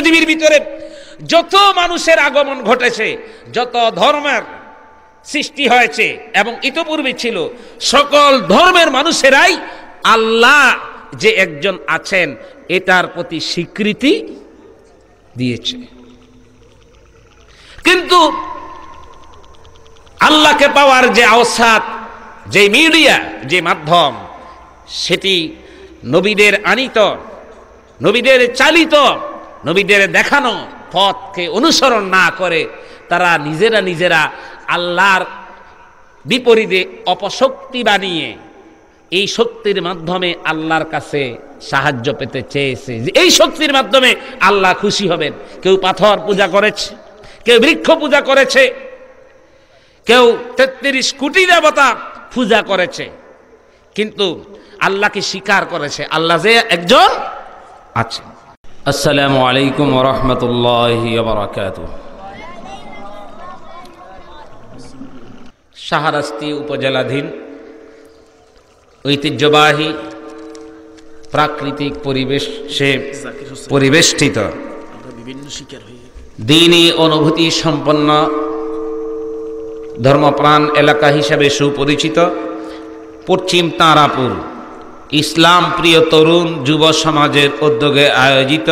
পৃথিবীর ভিতরে যত মানুষের আগমন ঘটেছে, যত ধর্মের সৃষ্টি হয়েছে এবং ইতোপূর্বে ছিল, সকল ধর্মের মানুষেরাই আল্লাহ যে একজন আছেন এটার প্রতি স্বীকৃতি দিয়েছে। কিন্তু আল্লাহকে পাওয়ার যে আওসাত, যে মিডিয়া, যে মাধ্যম, সেটি নবীদের আনিত, নবীদের চালিত, নবীদের দেখানো পথকে অনুসরণ না করে তারা নিজেরা আল্লাহর বিপরীতে অপশক্তি বানিয়ে এই শক্তির মাধ্যমে আল্লাহর কাছে সাহায্য পেতে চেয়েছে, যে এই শক্তির মাধ্যমে আল্লাহ খুশি হবেন। কেউ পাথর পূজা করেছে, কেউ বৃক্ষ পূজা করেছে, কেউ 33 কোটি দেবতা পূজা করেছে, কিন্তু আল্লাহকে স্বীকার করেছে আল্লাহ যে একজন আছে। আসসালামু আলাইকুম ওয়া রাহমাতুল্লাহি ওয়া বারাকাতুহু। শাহরাস্তি উপজেলাধীন ঐতিহ্যবাহী প্রাকৃতিক পরিবেশে পরিবেষ্টিত দ্বীনি অনুভূতি সম্পন্ন ধর্মপ্রাণ এলাকা হিসাবে সুপরিচিত পশ্চিম তারাপুর ইসলাম প্রিয় তরুণ যুব সমাজের উদ্যোগে আয়োজিত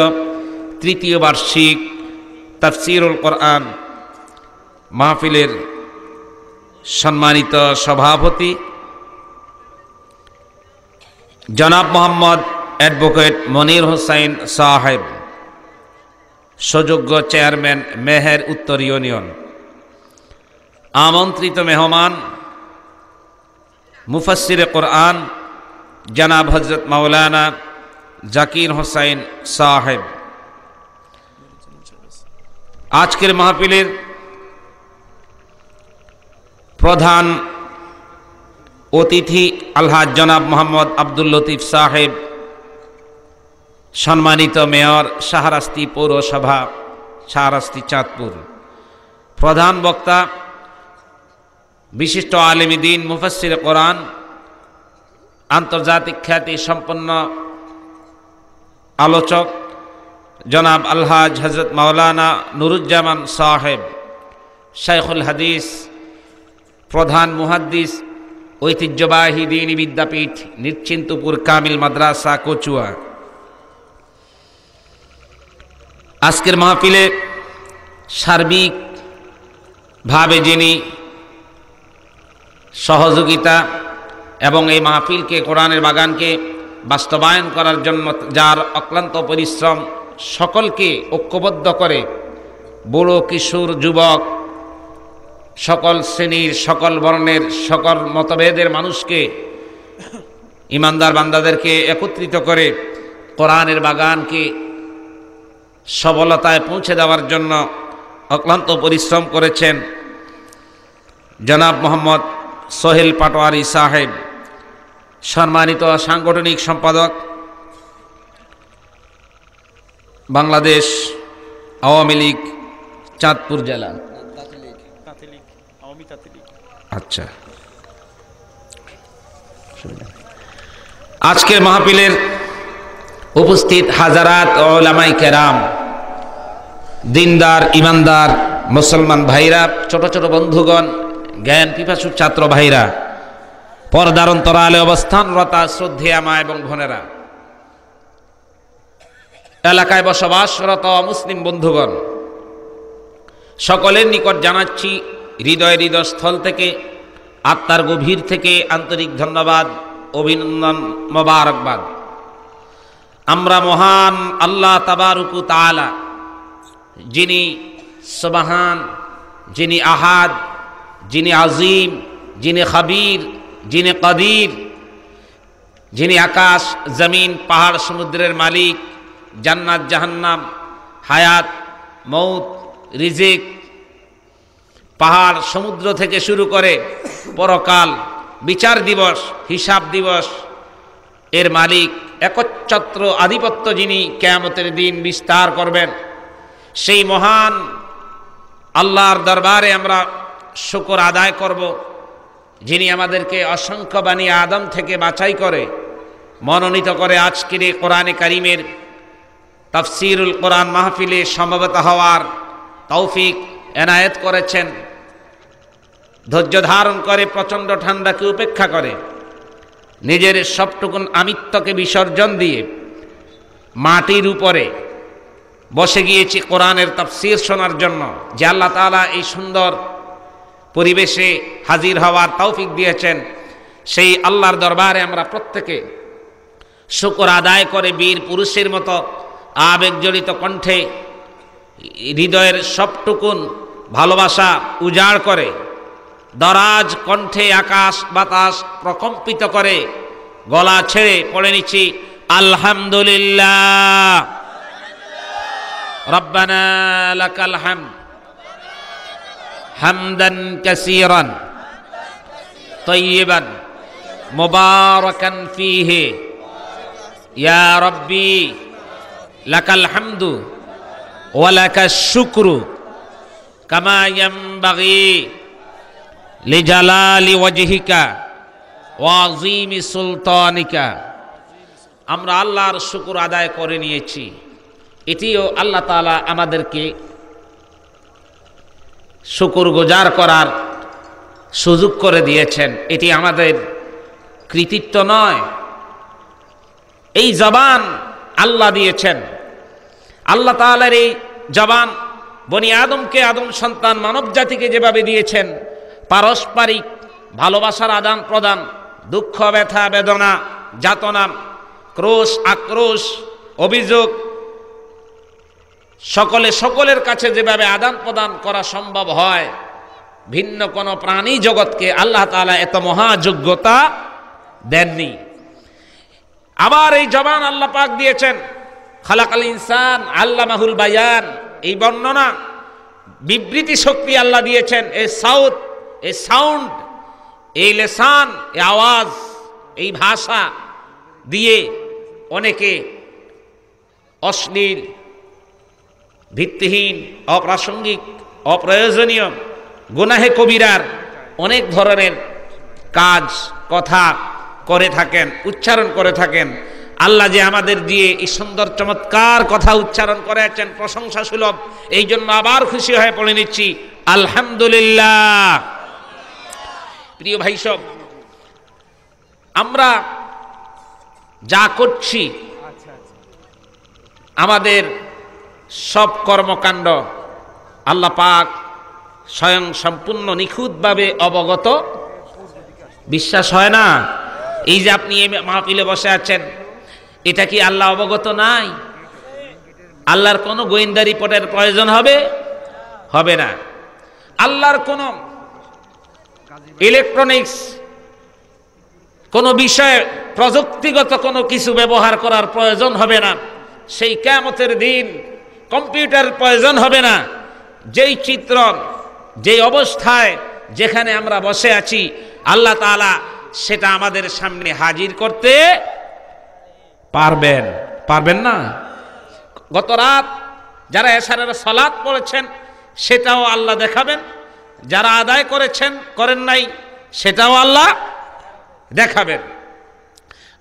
তৃতীয় বার্ষিক তাফসীরুল কোরআন মাহফিলের সম্মানিত সভাপতি জনাব মোহাম্মদ অ্যাডভোকেট মনির হোসাইন সাহেব, সুযোগ্য চেয়ারম্যান মেহের উত্তর ইউনিয়ন, আমন্ত্রিত মেহমান মুফাসসিরে কোরআন জনাব হযরত মাওলানা জাকির হোসাইন সাহেব, আজকের মাহফিলের প্রধান অতিথি আলহাজ জনাব মোহাম্মদ আব্দুল লতিফ সাহেব, সম্মানিত মেয়র শাহরাস্তি পৌরসভা শাহরাস্তি চাঁদপুর, প্রধান বক্তা বিশিষ্ট আলেম দ্বীন মুফাসসিরে কোরআন, আন্তর্জাতিক খ্যাতি সম্পন্ন আলোচক জনাব আলহাজ হযরত মাওলানা নুরুজ্জামান সাহেব, শাইখুল হাদিস, প্রধান মুহাদ্দিস, ঐতিহ্যবাহী দ্বীনি বিদ্যাপীঠ নিশ্চিন্তপুর কামিল মাদ্রাসা কচুয়া। আজকের মাহফিলে সার্বিকভাবে যিনি সহযোগিতা এবং এই মাহফিলকে, কোরআনের বাগানকে বাস্তবায়ন করার জন্য যার অক্লান্ত পরিশ্রম, সকলকে ঐক্যবদ্ধ করে বুড়ো কিশোর যুবক সকল শ্রেণীর, সকল বর্ণের, সকল মতভেদের মানুষকে, ইমানদার বান্দাদেরকে একত্রিত করে কোরআনের বাগানকে সফলতায় পৌঁছে দেওয়ার জন্য অক্লান্ত পরিশ্রম করেছেন জনাব মোহাম্মদ সোহেল পাটোয়ারি সাহেব, সম্মানিত সাংগঠনিক সম্পাদক বাংলাদেশ আওয়ামী লীগ চাঁদপুর জেলা। আচ্ছা, আজকের মাহফিলের উপস্থিত হাজারাত উলামায়ে কেরাম, দিনদার ইমানদার মুসলমান ভাইরা, ছোট ছোট বন্ধুগণ, জ্ঞান পিপাসু ছাত্র ভাইরা, পর্দার অন্তরালে অবস্থানরতা শ্রদ্ধেয়া মা এবং বোনেরা, এলাকায় বসবাসরত মুসলিম বন্ধুগণ, সকলের নিকট জানাচ্ছি হৃদয়স্থল থেকে, আত্মার গভীর থেকে আন্তরিক ধন্যবাদ, অভিনন্দন, মোবারকবাদ। আমরা মহান আল্লাহ তাবারক ওয়া তাআলা, যিনি সুবহান, যিনি আহাদ, যিনি আজিম, যিনি খবীর, যিনি কদির, যিনি আকাশ জমিন পাহাড় সমুদ্রের মালিক, জান্নাত জাহান্নাম, হায়াত মৌত, রিজিক, পাহাড় সমুদ্র থেকে শুরু করে পরকাল, বিচার দিবস, হিসাব দিবস এর মালিক, একচ্ছত্র আধিপত্য যিনি কিয়ামতের দিন বিস্তার করবেন, সেই মহান আল্লাহর দরবারে আমরা শুকর আদায় করব, যিনি আমাদেরকে অসংখ্য বানি আদম থেকে বাছাই করে মনোনীত করে আজকের এই কোরআনে কারিমের তাফসীরুল কোরআন মাহফিলে সমবেত হওয়ার তৌফিক এনায়েত করেছেন। ধৈর্য ধারণ করে প্রচণ্ড ঠান্ডাকে উপেক্ষা করে নিজের সবটুকুন আমিত্বকে বিসর্জন দিয়ে মাটির উপরে বসে গিয়েছি কোরআনের তাফসীর শোনার জন্য। যে আল্লাহ তাআলা এই সুন্দর পরিবেশে হাজির হওয়ার তৌফিক দিয়েছেন, সেই আল্লাহর দরবারে আমরা প্রত্যেকে শুকর আদায় করে বীর পুরুষের মতো আবেগজড়িত কণ্ঠে হৃদয়ের সবটুকুন ভালোবাসা উজাড় করে দরাজ কণ্ঠে আকাশ বাতাস প্রকম্পিত করে গলা ছেড়ে পড়ে নিচ্ছি আলহামদুলিল্লাহ রব্বানা লাকাল হামদ হামদান কাসীরান তাইয়িবান মুবারাকান ফীহি ইয়া রাব্বি লাকাল হামদু ওয়া লাকাশ শুকরু কামা ইয়ানবাগি লিজালালি ওয়াজহিকা ওয়া আযীমি সুলতানিকা। আমরা আল্লাহর শুকর আদায় করে নিয়েছি। এটিও আল্লাহ তাআলা আমাদেরকে শুকরগুজার করার সুযোগ করে দিয়েছেন। এটি আমাদের কৃতিত্ব নয়, এই জবান আল্লাহ দিয়েছেন। আল্লাহ তাআলার এই জবান বনি আদমকে, আদম সন্তান মানব জাতিকে যেভাবে দিয়েছেন, পারস্পরিক ভালোবাসার আদান প্রদান, দুঃখ ব্যথা বেদনা যাতনা ক্রোশ আক্রোশ অভিযোগ সকলের কাছে যেভাবে আদান প্রদান করা সম্ভব হয়, ভিন্ন কোনো প্রাণী জগৎকে আল্লাহ তাআলা এত মহাযোগ্যতা দেননি। আবার এই জবান আল্লাহ পাক দিয়েছেন খালাকাল ইনসান আল্লামাহুল বায়ান, এই বর্ণনা বিবৃতি শক্তি আল্লাহ দিয়েছেন। এই সাউন্ড, এই লেসান, এই আওয়াজ, এই ভাষা দিয়ে অনেকে অশ্লীল, ভিত্তিহীন, অপ্রাসঙ্গিক, অপ্রয়োজনীয়, গুনাহে কবিরার অনেক ধরনের কাজ কথা করে থাকেন, উচ্চারণ করে থাকেন। আল্লাহ যে আমাদের দিয়ে এই সুন্দর চমৎকার কথা উচ্চারণ করেছেন প্রশংসা সুলভ, এই জন্য আবার খুশি হয়ে পড়ে নিচ্ছি আলহামদুলিল্লাহ। প্রিয় ভাই সব, আমরা যা করছি আমাদের সব কর্মকাণ্ড আল্লাহ পাক স্বয়ং সম্পূর্ণ নিখুঁতভাবে অবগত। বিশ্বাস হয় না? এই যে আপনি এই মাহফিলে বসে আছেন, এটা কি আল্লাহ অবগত নাই? আল্লাহর কোনো গোয়েন্দা রিপোর্টের প্রয়োজন হবে না। আল্লাহর কোনো ইলেকট্রনিক্স কোনো বিষয়ে প্রযুক্তিগত কোনো কিছু ব্যবহার করার প্রয়োজন হবে না। সেই কিয়ামতের দিন কম্পিউটার প্রয়োজন হবে না। যেই চিত্র, যেই অবস্থায় যেখানে আমরা বসে আছি, আল্লাহ তাআলা সেটা আমাদের সামনে হাজির করতে পারবেন না? গত রাত যারা এশারের সালাত পড়েছেন সেটাও আল্লাহ দেখাবেন, যারা আদায় করেন নাই সেটাও আল্লাহ দেখাবেন।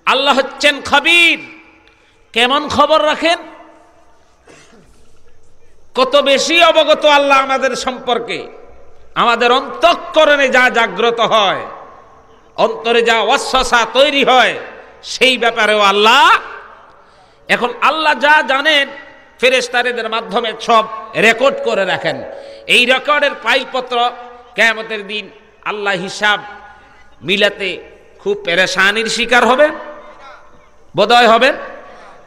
আল্লাহ হচ্ছেন খবীর। কেমন খবর রাখেন? কত বেশি অবগত আল্লাহ আমাদের সম্পর্কে। আমাদের অন্তঃকরণে যা জাগ্রত হয়, অন্তরে যা ওয়াসওয়াসা তৈরি হয়, সেই ব্যাপারেও আল্লাহ। এখন আল্লাহ যা জানেন ফেরেশতাদের মাধ্যমে সব রেকর্ড করে রাখেন। এই রেকর্ডের ফাইলপত্র কিয়ামতের দিন আল্লাহ হিসাব মিলাতে খুব পেরেশানির শিকার হবেন, বোধহয় হবেন,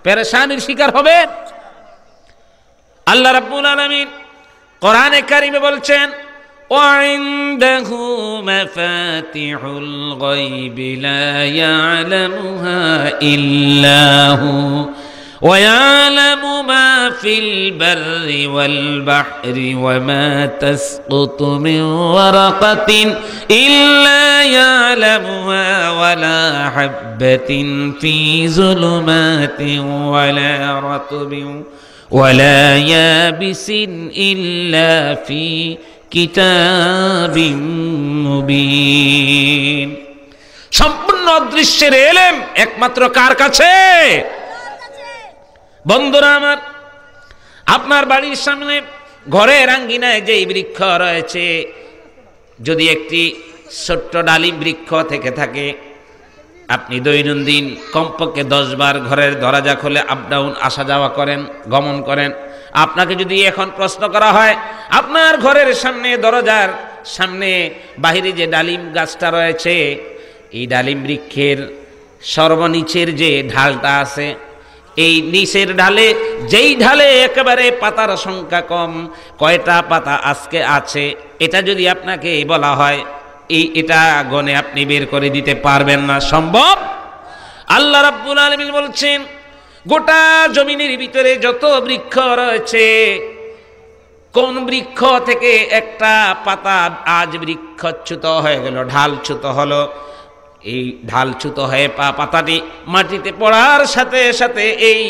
পেরেশানির শিকার হবেন। আল্লাহ রাব্বুল আলামিন কোরআনে কারিমে বলছেন, وعنده مفاتح الغيب لا يعلمها إلا هو ويعلم ما في البر والبحر وما تسقط من ورقة إلا يعلمها ولا حبة في ظلمات ولا رطب ولا يابس إلا في كتاب مبين। সম্পূর্ণ অদৃশ্যের ইলম একমাত্র কার কাছে? বন্ধুরা আমার, আপনার বাড়ির সামনে ঘরের আঙ্গিনায় যেই বৃক্ষ রয়েছে, যদি একটি ছোট্ট ডালিম বৃক্ষ থেকে থাকে, আপনি দৈনন্দিন কমপক্ষে 10 বার ঘরের দরজা খুলে আপ ডাউন আসা যাওয়া করেন, গমন করেন। আপনাকে যদি এখন প্রশ্ন করা হয়, আপনার ঘরের সামনে দরজার সামনে বাহিরে যে ডালিম গাছটা রয়েছে, এই ডালিম বৃক্ষের সর্বনিচের যে ঢালটা আছে, এই নিচের ঢালে, যেই ঢালে একেবারে পাতার সংখ্যা কম, কয়টা পাতা আজকে আছে, এটা যদি আপনাকে বলা হয়, এটা গনে আপনি বের করে দিতে পারবেন না, সম্ভব? আল্লাহ রাব্বুল আলামিন বলছেন, গোটা জমিনের ভিতরে যত বৃক্ষ রয়েছে, কোন বৃক্ষ থেকে একটা পাতা আজ বৃক্ষচ্যুত হয়ে গেল, ঢালচ্যুত হলো, এই ঢালচ্যুত হয়ে পাতাটি মাটিতে পড়ার সাথে সাথে এই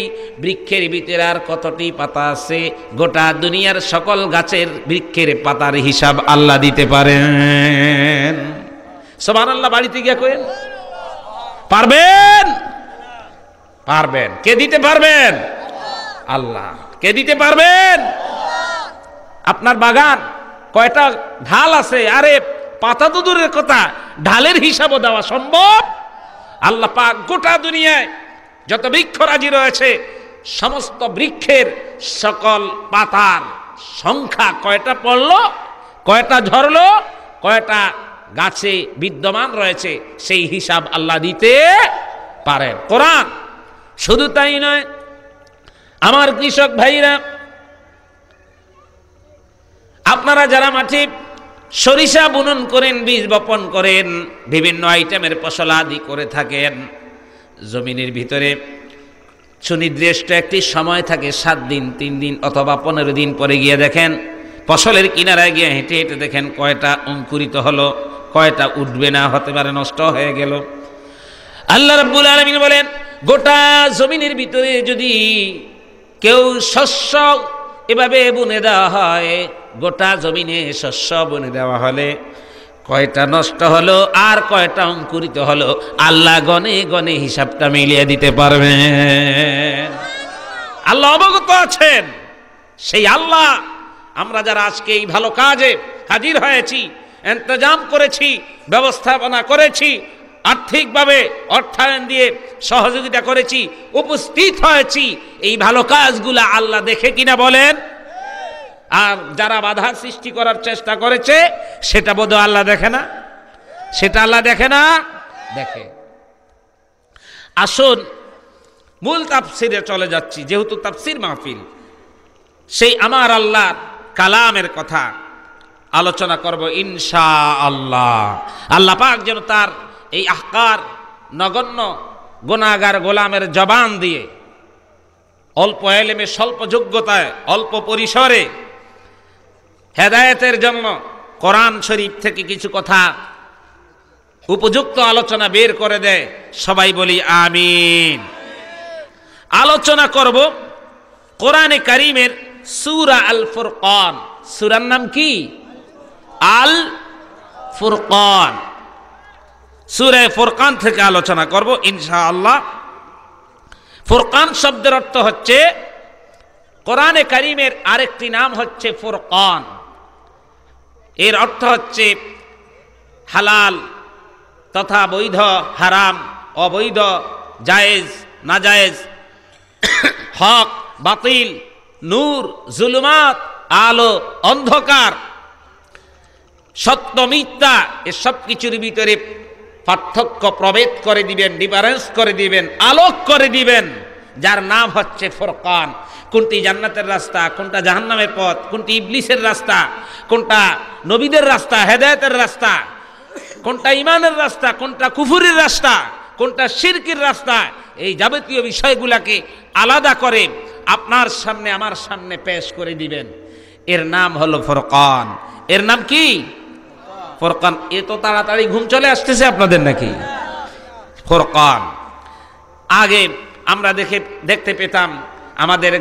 বৃক্ষের ভিতরে আর কতটি পাতা আছে, গোটা দুনিয়ার সকল গাছের বৃক্ষের পাতার হিসাব আল্লাহ দিতে পারেন। সুবহানাল্লাহ। বাড়িতে গিয়ে কইন, পারবেন? পারবেন। কে দিতে পারবেন? আল্লাহ। কে দিতে পারবেন? আপনার বাগান কয়টা ঢাল আছে? আরে পাতা তো দূরের কথা, ঢালের হিসাবও দেওয়া সম্ভব? আল্লাহ পাক গোটা দুনিয়ায় যত বৃক্ষরাজি রয়েছে, সমস্ত বৃক্ষের সকল পাতার সংখ্যা কয়টা পড়লো, কয়টা ঝরলো, কয়টা গাছে বিদ্যমান রয়েছে, সেই হিসাব আল্লাহ দিতে পারেন। কোরআন শুধু তাই নয়, আমার কৃষক ভাইরা, আপনারা যারা মাঠে সরিষা বুনন করেন, বীজ বপন করেন, বিভিন্ন আইটেমের ফসল আদি করে থাকেন, জমিনের ভিতরে সুনির্দিষ্ট একটি সময় থাকে, 7 দিন, 3 দিন অথবা 15 দিন পরে গিয়ে দেখেন, ফসলের কিনারায় গিয়ে হেঁটে হেঁটে দেখেন কয়টা অঙ্কুরিত হলো, কয়টা উঠবে না, হতে পারে নষ্ট হয়ে গেল। আল্লাহ রাব্বুল আলামিন বলেন, গোটা জমিনের ভিতরে যদি কেউ শস্য এভাবে বুনে দেওয়া হয়, গোটা জমিনে শস্য বুনে দেওয়া হলে কয়টা নষ্ট হলো আর কয়টা অঙ্কুরিত হলো, আল্লাহ গনে গনে হিসাবটা মিলিয়ে দিতে পারবেন। আল্লাহ অবগত আছেন। সেই আল্লাহ, আমরা যারা আজকে এই ভালো কাজে হাজির হয়েছি, ইন্তজাম করেছি, ব্যবস্থাপনা করেছি, আর্থিকভাবে অর্থায়ন দিয়ে সহযোগিতা করেছি, উপস্থিত হয়েছি, এই ভালো কাজগুলা আল্লাহ দেখে কিনা বলেন? আর যারা বাধা সৃষ্টি করার চেষ্টা করেছে, সেটা বোধহয় আল্লাহ দেখে না? সেটা আল্লাহ দেখে না? দেখে। আসুন মূল তাফসিরে চলে যাচ্ছি, যেহেতু তাফসির মাহফিল, সেই আমার আল্লাহর কালামের কথা আলোচনা করব ইনশাআল্লাহ। আল্লাহ পাক যেন তার এই আহকার নগণ্য গুনাহগার গোলামের জবান দিয়ে, অল্প এলেমে, স্বল্প যোগ্যতায়, অল্প পরিসরে হেদায়েতের জন্য কোরআন শরীফ থেকে কিছু কথা উপযুক্ত আলোচনা বের করে দেয়। সবাই বলি আমিন। আলোচনা করব কোরআনে কারীমের সূরা আল ফুরকান। সূরার নাম কি? আল ফুরকান। সূরা ফুরকান থেকে আলোচনা করব ইনশাআল্লাহ। ফুরকান শব্দের অর্থ হচ্ছে, কোরআনে কারীমের আরেকটি নাম হচ্ছে ফুরকান। এর অর্থ হচ্ছে হালাল তথা বৈধ, হারাম, অবৈধ, জায়েজ, নাজায়েজ, হক, বাতিল, নূর, জুলুমাত, আলো, অন্ধকার, সত্য, মিথ্যা, এসব কিছুর ভিতরে পার্থক্য প্রভেদ করে দিবেন, ডিফারেন্স করে দিবেন, আলোক করে দিবেন, যার নাম হচ্ছে ফুরকান। কোনটি জান্নাতের রাস্তা, কোনটা জাহান্নামের পথ, কোনটি ইবলিসের রাস্তা, কোনটা নবীদের রাস্তা, হেদায়েতের রাস্তা, কোনটা ঈমানের রাস্তা, কোনটা কুফরের রাস্তা, কোনটা শিরকের রাস্তা, এই যাবতীয় বিষয়গুলোকে আলাদা করে আপনার সামনে, আমার সামনে পেশ করে দিবেন। এর নাম হলো ফুরকান। এর নাম কি? ফুরকান। এত তাড়াতাড়ি ঘুম চলে আসতেছে আপনাদের নাকি? ফুরকান। আগে আমরা দেখতে পেতাম আমাদের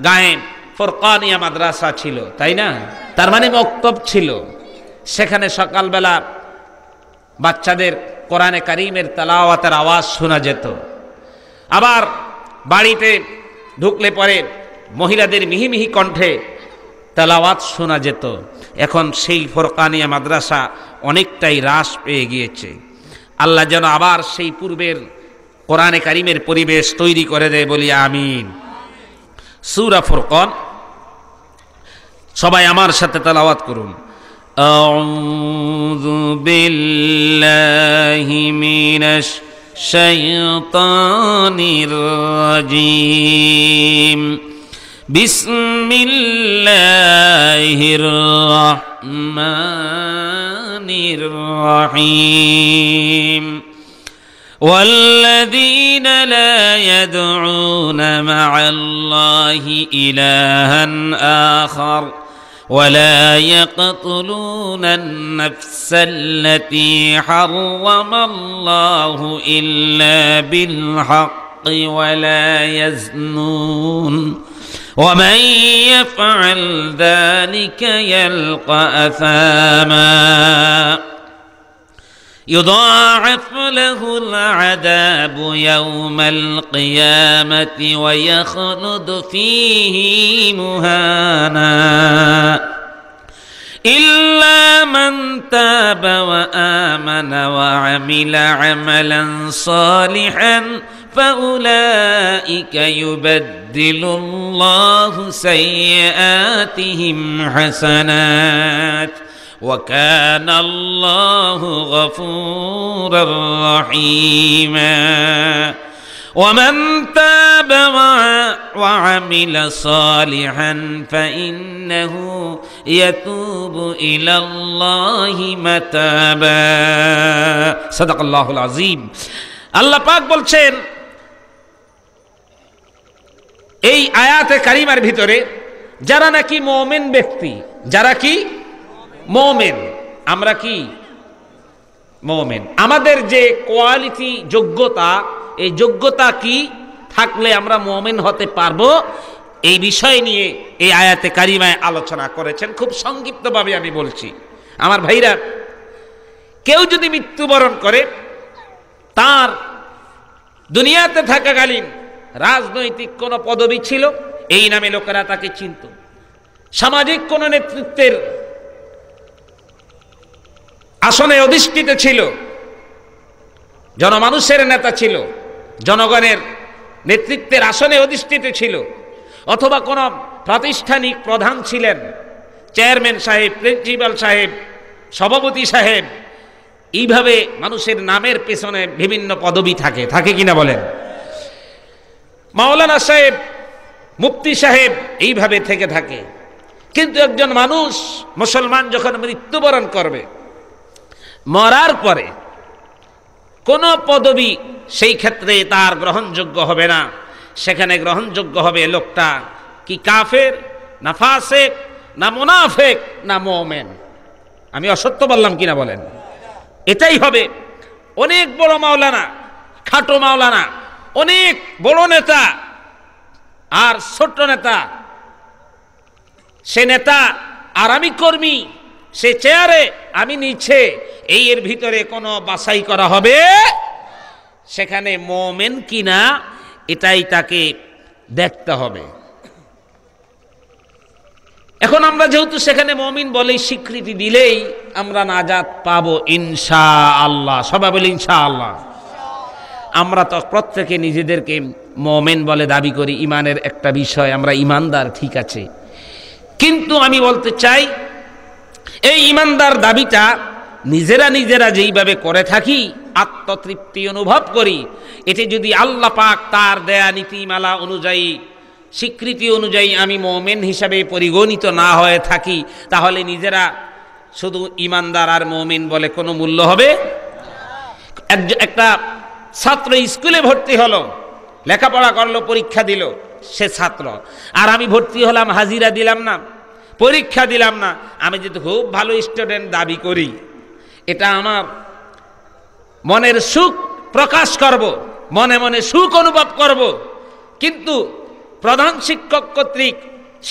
গায়ে ফুরকানিয়া মাদ্রাসা ছিল, তাই না? তার মানে মক্তব ছিল। সেখানে সকালবেলা বাচ্চাদের কোরআনে কারীমের তেলাওয়াতের আওয়াজ শোনা যেত। আবার বাড়িতে ঢুকলে পরে মহিলাদের মিহি মিহি কণ্ঠে তেলাওয়াত শোনা যেত। এখন সেই ফোরকানিয়া মাদ্রাসা অনেকটাই হ্রাস পেয়ে গিয়েছে। আল্লাহ যেন আবার সেই পূর্বের কোরআনে কারিমের পরিবেশ তৈরি করে দেয়, বলি আমিন। সূরা ফুরকান, সবাই আমার সাথে তেলাওয়াত করুন। আউযু বিল্লাহি মিনাশ শাইতানির রাজীম। বিসমিল্লাহির রাহমানির রাহিম। والذين لا يدعون مع الله إلها آخر ولا يقتلون النفس التي حرم الله إلا بالحق ولا يزنون ومن يفعل ذلك يلقى أثاما يضاعف له العذاب يوم القيامة ويخلد فيه مهانا إلا من تاب وآمن وعمل عملا صالحا فأولئك يبدل الله سيئاتهم حسنات وكان الله غفورا رحيما ومن تاب وعمل صالحا فإنه يتوب إلى الله متابا صدق الله العظيم। আল্লাহ পাক বলছেন এই আয়াতে কারিমার ভিতরে, যারা নাকি মুমিন ব্যক্তি, যারা কি মুমিন, আমরা কি মুমিন, আমাদের যে কোয়ালিটি যোগ্যতা, এই যোগ্যতা কি থাকলে আমরা মুমিন হতে পারবো, এই বিষয় নিয়ে এই আয়াতে কারিমায় আলোচনা করেছেন। খুব সংক্ষিপ্তভাবে আমি বলছি। আমার ভাইরা, কেউ যদি মৃত্যুবরণ করে, তার দুনিয়াতে থাকাকালীন রাজনৈতিক কোনো পদবি ছিল, এই নামে লোকেরা তাকে চিনত। সামাজিক কোনো নেতৃত্বের আসনে অধিষ্ঠিত ছিল, জনমানুষের নেতা ছিল, জনগণের নেতৃত্বের আসনে অধিষ্ঠিত ছিল, অথবা কোনো প্রাতিষ্ঠানিক প্রধান ছিলেন, চেয়ারম্যান সাহেব, প্রিন্সিপাল সাহেব, সভাপতি সাহেব। এইভাবে মানুষের নামের পেছনে বিভিন্ন পদবি থাকে, থাকে কিনা বলেন? মাওলানা সাহেব, মুফতি সাহেব, এইভাবে থেকে থাকে। কিন্তু একজন মানুষ, মুসলমান, যখন মৃত্যুবরণ করবে, মরার পরে কোন পদবি সেই ক্ষেত্রে তার গ্রহণযোগ্য হবে না। সেখানে গ্রহণযোগ্য হবে লোকটা কি কাফের, না ফাসেক, না মুনাফিক, না মুমিন। আমি অসত্য বললাম কিনা বলেন? এটাই হবে। অনেক বড় মাওলানা, খাটো মাওলানা, অনেক বড় নেতা আর ছোট নেতা, সে নেতা আর আমি কর্মী, সে চেয়ারে আমি নিচে, এই এর ভিতরে কোনো বাছাই করা হবে। সেখানে মুমিন কিনা এটাই তাকে দেখতে হবে। এখন আমরা যেহেতু সেখানে মুমিন বলেই স্বীকৃতি দিলেই আমরা নাজাত পাবো ইনশাআল্লাহ। সবাই বলি ইনশাআল্লাহ। আমরা তো প্রত্যেকে নিজেদেরকে মুমিন বলে দাবি করি, ইমানের একটা বিষয়, আমরা ইমানদার, ঠিক আছে। কিন্তু আমি বলতে চাই, এই ইমানদার দাবিটা নিজেরা নিজেরা যেইভাবে করে থাকি, আত্মতৃপ্তি অনুভব করি, এতে যদি আল্লাহ পাক তার দেয়া নীতিমালা অনুযায়ী, স্বীকৃতি অনুযায়ী আমি মুমিন হিসাবে পরিগণিত না হয়ে থাকি, তাহলে নিজেরা শুধু ইমানদার আর মুমিন বলে কোনো মূল্য হবে? একটা ছাত্র স্কুলে ভর্তি হলো, লেখাপড়া করলো, পরীক্ষা দিল, সে ছাত্র। আর আমি ভর্তি হলাম, হাজিরা দিলাম না, পরীক্ষা দিলাম না, আমি যদি খুব ভালো স্টুডেন্ট দাবি করি, এটা আমার মনের সুখ প্রকাশ করব, মনে মনে সুখ অনুভব করব। কিন্তু প্রধান শিক্ষক কর্তৃক,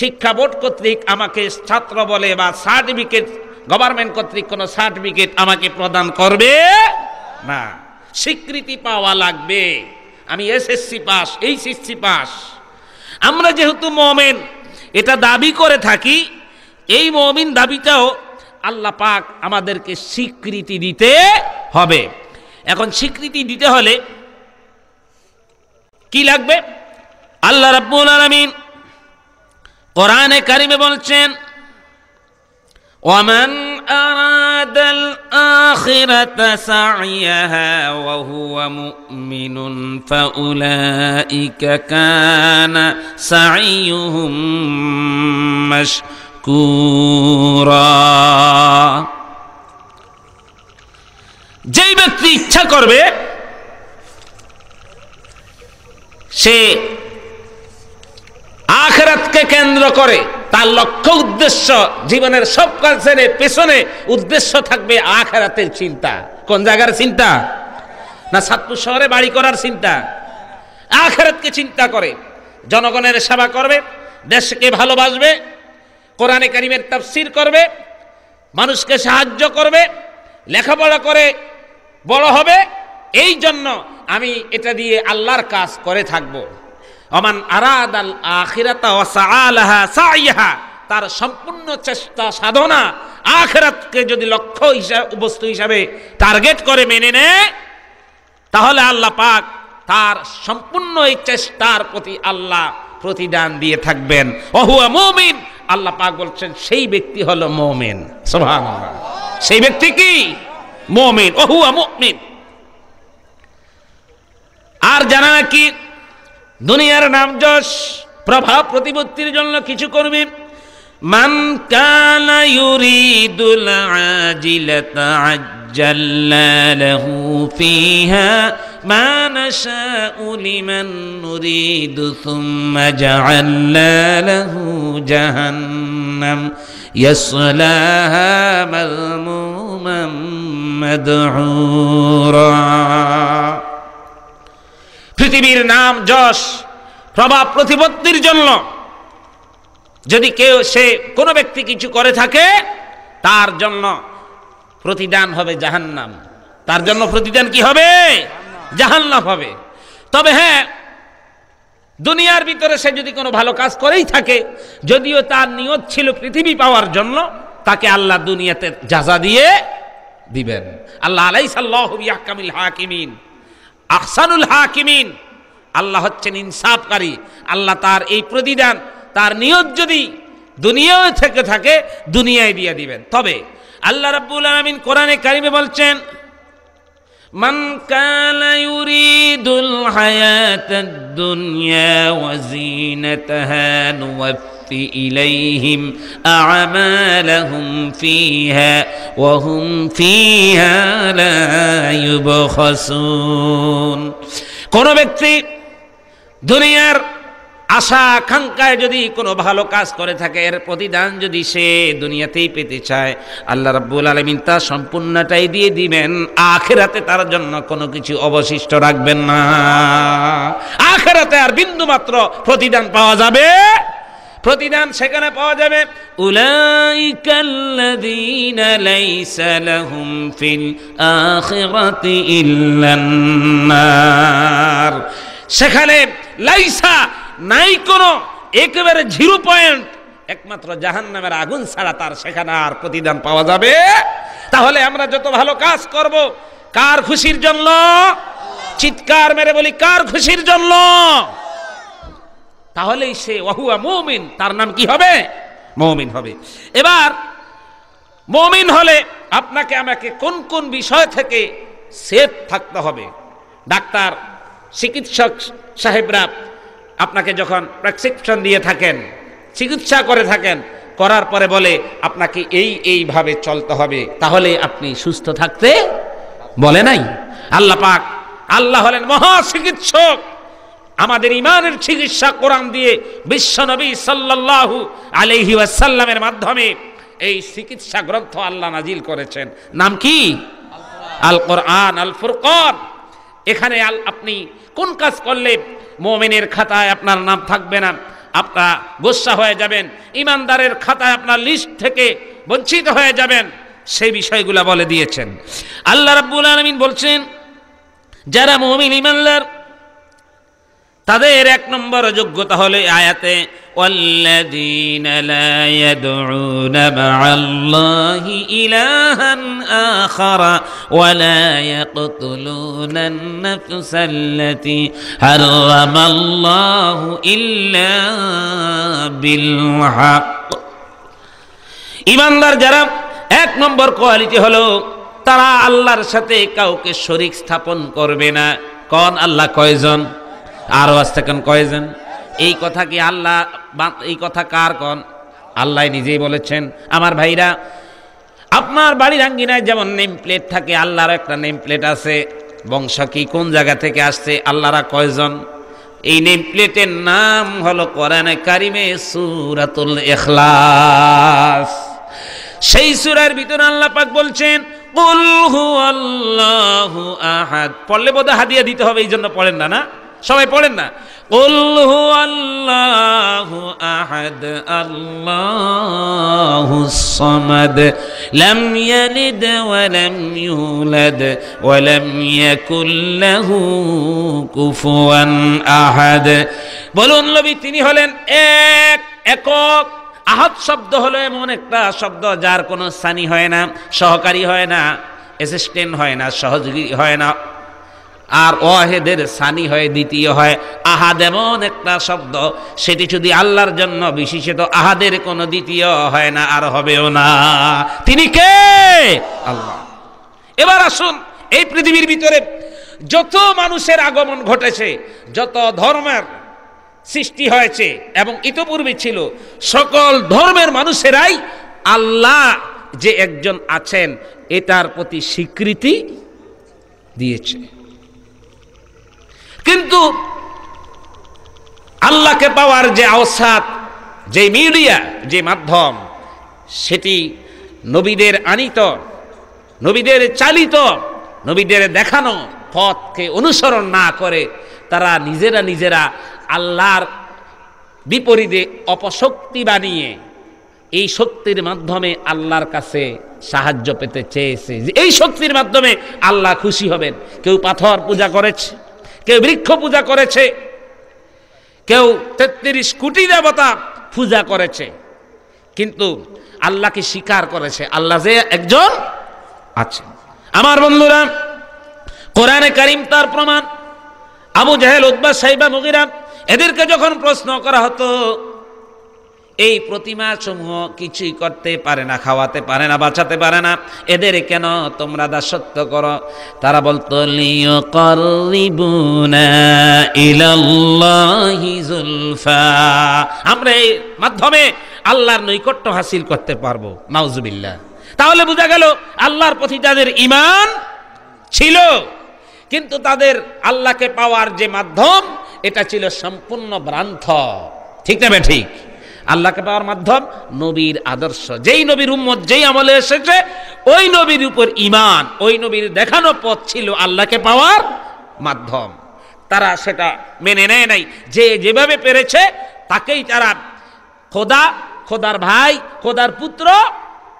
শিক্ষা বোর্ড কর্তৃক আমাকে ছাত্র বলে, বা সার্টিফিকেট, গভর্নমেন্ট কর্তৃক কোনো সার্টিফিকেট আমাকে প্রদান করবে না। স্বীকৃতি পাওয়া লাগবে, আমি এসএসসি পাস, এইচএসসি পাস। আমরা যেহেতু মুমিন এটা দাবি করে থাকি, এই মুমিন দাবিটাও আল্লাহ পাক আমাদেরকে স্বীকৃতি দিতে হবে। এখন স্বীকৃতি দিতে হলে কি লাগবে? আল্লাহ রাব্বুল আলামিন কোরআনে কারিমে বলছেন, ওয়ামান আরাদাল আখিরাতা সাইয়াহা ওয়া হুয়া মুমিনুন ফাউলাইকা কানা সাইয়ুহুম মাশকুরা। যেই ব্যক্তি ইচ্ছা করবে সে আখিরাতকে কেন্দ্র করে তার লক্ষ্য উদ্দেশ্য, জীবনের সব কাজের পেছনে উদ্দেশ্য থাকবে আখিরাতের চিন্তা। কোন জায়গার চিন্তা? না সাতপুর শহরে বাড়ি করার চিন্তা। আখিরাতকে চিন্তা করে, জনগণের সেবা করবে, দেশকে ভালোবাসবে, কোরআনে কারিমের তাফসীর করবে, মানুষকে সাহায্য করবে, লেখাপড়া করে বড় হবে। এই জন্য আমি এটা দিয়ে আল্লাহর কাজ করে থাকবো। ওমান আরাদাল আখিরাতা ওয়া সাআলাহা সাইয়াহা, তার সম্পূর্ণ চেষ্টা সাধনা আখিরাতকে যদি লক্ষ্য হিসাবে, বস্তু হিসাবে টার্গেট করে মেনে নেয়, তাহলে আল্লাহ পাক তার সম্পূর্ণ এই চেষ্টার প্রতি আল্লাহ প্রতিদান দিয়ে থাকবেন। ওয়া হুয়া মুমিন, আল্লাহ পাক বলছেন সেই ব্যক্তি হলো মুমিন। সুবহানাল্লাহ, সেই ব্যক্তি কি? মুমিন। ওয়া হুয়া মুমিন। আর জানা কি দুনিয়ার নাম যশ প্রভাব প্রতিপত্তির জন্য কিছু করবে। মান কানা ইউরিদুল আজিলাতা আজ্জালনা লাহু ফিহা মা নাশাউ লিমান নুরিদু সুম্মা জাআলনা লাহু জাহান্নাম ইয়াসলাহা মাযমুমান মাদহুরা। পৃথিবীর নাম যশ প্রভাব প্রতিপত্তির জন্য যদি কেউ সে কোনো ব্যক্তি কিছু করে থাকে, তার জন্য প্রতিদান হবে জাহান্নাম। তার জন্য প্রতিদান কি হবে? জাহান্নাম হবে। তবে হ্যাঁ, দুনিয়ার ভিতরে সে যদি কোনো ভালো কাজ করেই থাকে, যদিও তার নিয়ত ছিল পৃথিবী পাওয়ার জন্য, তাকে আল্লাহ দুনিয়াতে জাযা দিয়ে দিবেন। আল্লাহ আলাইসাল্লাহু বিআহকামিল হাকিমিন, আহসানুল হাকিমিন। আল্লাহ হচ্ছেন ইনসাফকারী। আল্লাহ তার এই প্রতিদান, তার নিয়ত যদি দুনিয়ায় থেকে থাকে, দুনিয়ায় দিয়ে দিবেন। তবে আল্লাহ রাব্বুল আলামিন কোরআনে কারিমে বলছেন, মান কানা ইউরিদুল হায়াতাদ দুনিয়া ওয়া যিনাতাহা নুওয়াফি ইলাইহিম আ'মালাহুম ফিহা ওয়া হুম ফিহা লা ইউবখাসুন। কোন ব্যক্তি দুনিয়ার আশা আকাঙ্ক্ষায় যদি কোনো ভালো কাজ করে থাকে, এর প্রতিদান যদি সে দুনিয়াতেই পেতে চায়, আল্লাহ রাব্বুল আলামিন তা সম্পূর্ণটাই দিয়ে দিবেন। আখিরাতে তার জন্য কোনো কিছু অবশিষ্ট রাখবেন না। আখিরাতে আর বিন্দু মাত্র প্রতিদান পাওয়া যাবে, প্রতিদান সেখানে পাওয়া যাবে। উলাইকাল্লাযীনা লাইসা লাহুম ফিল আখিরাতি ইল্লান নার। সেখানে লাইসা নাই কোনো, একেবারে 0 পয়েন্ট, একমাত্র জাহান্নামের আগুন ছাড়া তার সেখানে আর প্রতিদান পাওয়া যাবে। তাহলে আমরা যত ভালো কাজ করব, কার খুশির জন্য? চিৎকার মেরে বলি, কার খুশির জন্য? তাহলেই সে ওয়াহুয়া মুমিন, তার নাম কি হবে? মুমিন হবে। এবার মুমিন হলে আপনাকে আমাকে কোন কোন বিষয় থেকে সেফ থাকতে হবে? ডাক্তার, চিকিৎসক সাহেবরা আপনাকে যখন প্রেসক্রিপশন দিয়ে থাকেন, চিকিৎসা করে থাকেন, করার পরে বলে আপনাকে এইভাবে চলতে হবে, তাহলে আপনি সুস্থ থাকতে বলে নাই। আল্লাহ পাক, আল্লাহ হলেন মহা চিকিৎসক। আমাদের ইমানের চিকিৎসা কোরআন দিয়ে বিশ্বনবী সাল্লাল্লাহু আলাইহি ওয়াসাল্লামের মাধ্যমে এই চিকিৎসা গ্রন্থ আল্লাহ নাজিল করেছেন। নাম কি? আল কোরআন, আল ফুরকান। এখানে আপনি কোন কাজ করলে মুমিনের খাতায় আপনার নাম থাকবে না, আপনার গোসা হয়ে যাবেন, ইমানদারের খাতায় আপনার লিস্ট থেকে বঞ্চিত হয়ে যাবেন, সেই বিষয়গুলো বলে দিয়েছেন। আল্লাহ রাব্বুল আলামিন বলছেন, যারা মুমিন ইমানদার তাদের এক নম্বর যোগ্যতা হলো আয়াতে ওয়াল্লাযীনা লা ইয়াদউনা মা'আল্লাহি ইলাহান আখারা ওয়া লা ইয়াকতুলুনান নাফসাল্লাতী হারামাল্লাহু ইল্লা বিল হক। ঈমানদার যারা এক নম্বর কোয়ালিটি হলো তারা আল্লাহর সাথে কাউকে শরীক স্থাপন করবে না। কোন আল্লাহ কয়জন? আরো আসতে কোন কয়জন? এই কথা কি আল্লাহ, এই কথা কার কোন? আল্লাহ নিজেই বলেছেন। আমার ভাইরা, আপনার বাড়ির আঙ্গিনায় যেমন নেম প্লেট থাকে, আল্লাহর একটা নেম প্লেট আছে। বংশ কি, কোন জায়গা থেকে আসছে, আল্লাহরা কয়জন? এই নেম প্লেটের নাম হলো কোরআনে কারিমে সূরাতুল ইখলাস। সেই সূরার ভিতরে আল্লাহ পাক বলছেন কুল হুয়াল্লাহু আহাদ। পড়লে বোধহয় হাদিয়া দিতে হবে, এই জন্য পড়েন না, না সবাই পড়েন না। কুল হুয়াল্লাহু আহাদ আল্লাহুস সামাদ লাম ইয়ালিদ ওয়া লাম ইউলাদ ওয়া লাম ইয়াকুল লাহু কুফুয়ান আহাদ। বলুন নবী, তিনি হলেন এক, একক। আহাদ শব্দ হলো এমন একটা শব্দ যার কোনো সানি হয় না, সহকারী হয় না, অ্যাসিস্ট্যান্ট হয় না, সহযোগী হয় না। আর ওয়াহেদের সানি হয়, দ্বিতীয় হয়। আহাদ এমন একটা শব্দ, সেটি যদি আল্লাহর জন্য বিশেষত, আহাদের কোনো দ্বিতীয় হয় না, আর হবেও না। তিনি কে? আল্লাহ। এবার আসুন, এই পৃথিবীর ভিতরে যত মানুষের আগমন ঘটেছে, যত ধর্মের সৃষ্টি হয়েছে এবং ইতোপূর্বে ছিল, সকল ধর্মের মানুষেরাই আল্লাহ যে একজন আছেন এটার প্রতি স্বীকৃতি দিয়েছে। কিন্তু আল্লাহকে পাওয়ার যে আওসাত, যে মিডিয়া, যে মাধ্যম, সেটি নবীদের আনিত, নবীদের চালিত, নবীদের দেখানো পথকে অনুসরণ না করে তারা নিজেরা আল্লাহর বিপরীতে অপশক্তি বানিয়ে এই শক্তির মাধ্যমে আল্লাহর কাছে সাহায্য পেতে চেয়েছে, যে এই শক্তির মাধ্যমে আল্লাহ খুশি হবেন। কেউ পাথর পূজা করেছে, কেউ বৃক্ষ পূজা করেছে, কেউ ৩৩ কোটি দেবতা পূজা করেছে, কিন্তু আল্লাহকে স্বীকার করেছে আল্লাহ যে একজন আছে। আমার বন্ধুরা, কোরআনে কারিম তার প্রমাণ। আবু জাহেল, উতবা, সাইবা, মুগীরা, এদেরকে যখন প্রশ্ন করা হতো এই প্রতিমা সমূহ কিছুই করতে পারে না, খাওয়াতে পারে না, বাঁচাতে পারে না, এদের কেন তোমরা দাসত্ব করো? তারা বলতো লিয়ুকাররিবুনা ইলাল্লাহি যুলফা, আমরা এই মাধ্যমে আল্লাহর নৈকট্য হাসিল করতে পারবো। নাউজুবিল্লাহ। তাহলে বোঝা গেল আল্লাহর প্রতি তাদের ঈমান ছিল, কিন্তু তাদের আল্লাহকে পাওয়ার যে মাধ্যম এটা ছিল সম্পূর্ণ ভ্রান্ত। ঠিক না ঠিক? আল্লাহকে পাওয়ার মাধ্যম নবীর আদর্শ, যেই নবীর উম্মত যেই আমলে এসেছে ওই নবীর উপর ঈমান, ওই নবীর দেখানো পথ ছিল আল্লাহকে পাওয়ার মাধ্যম। তারা সেটা মেনে নেয় নাই, যে যেভাবে পেরেছে তাকেই তারা খোদা, খোদার ভাই, খোদার পুত্র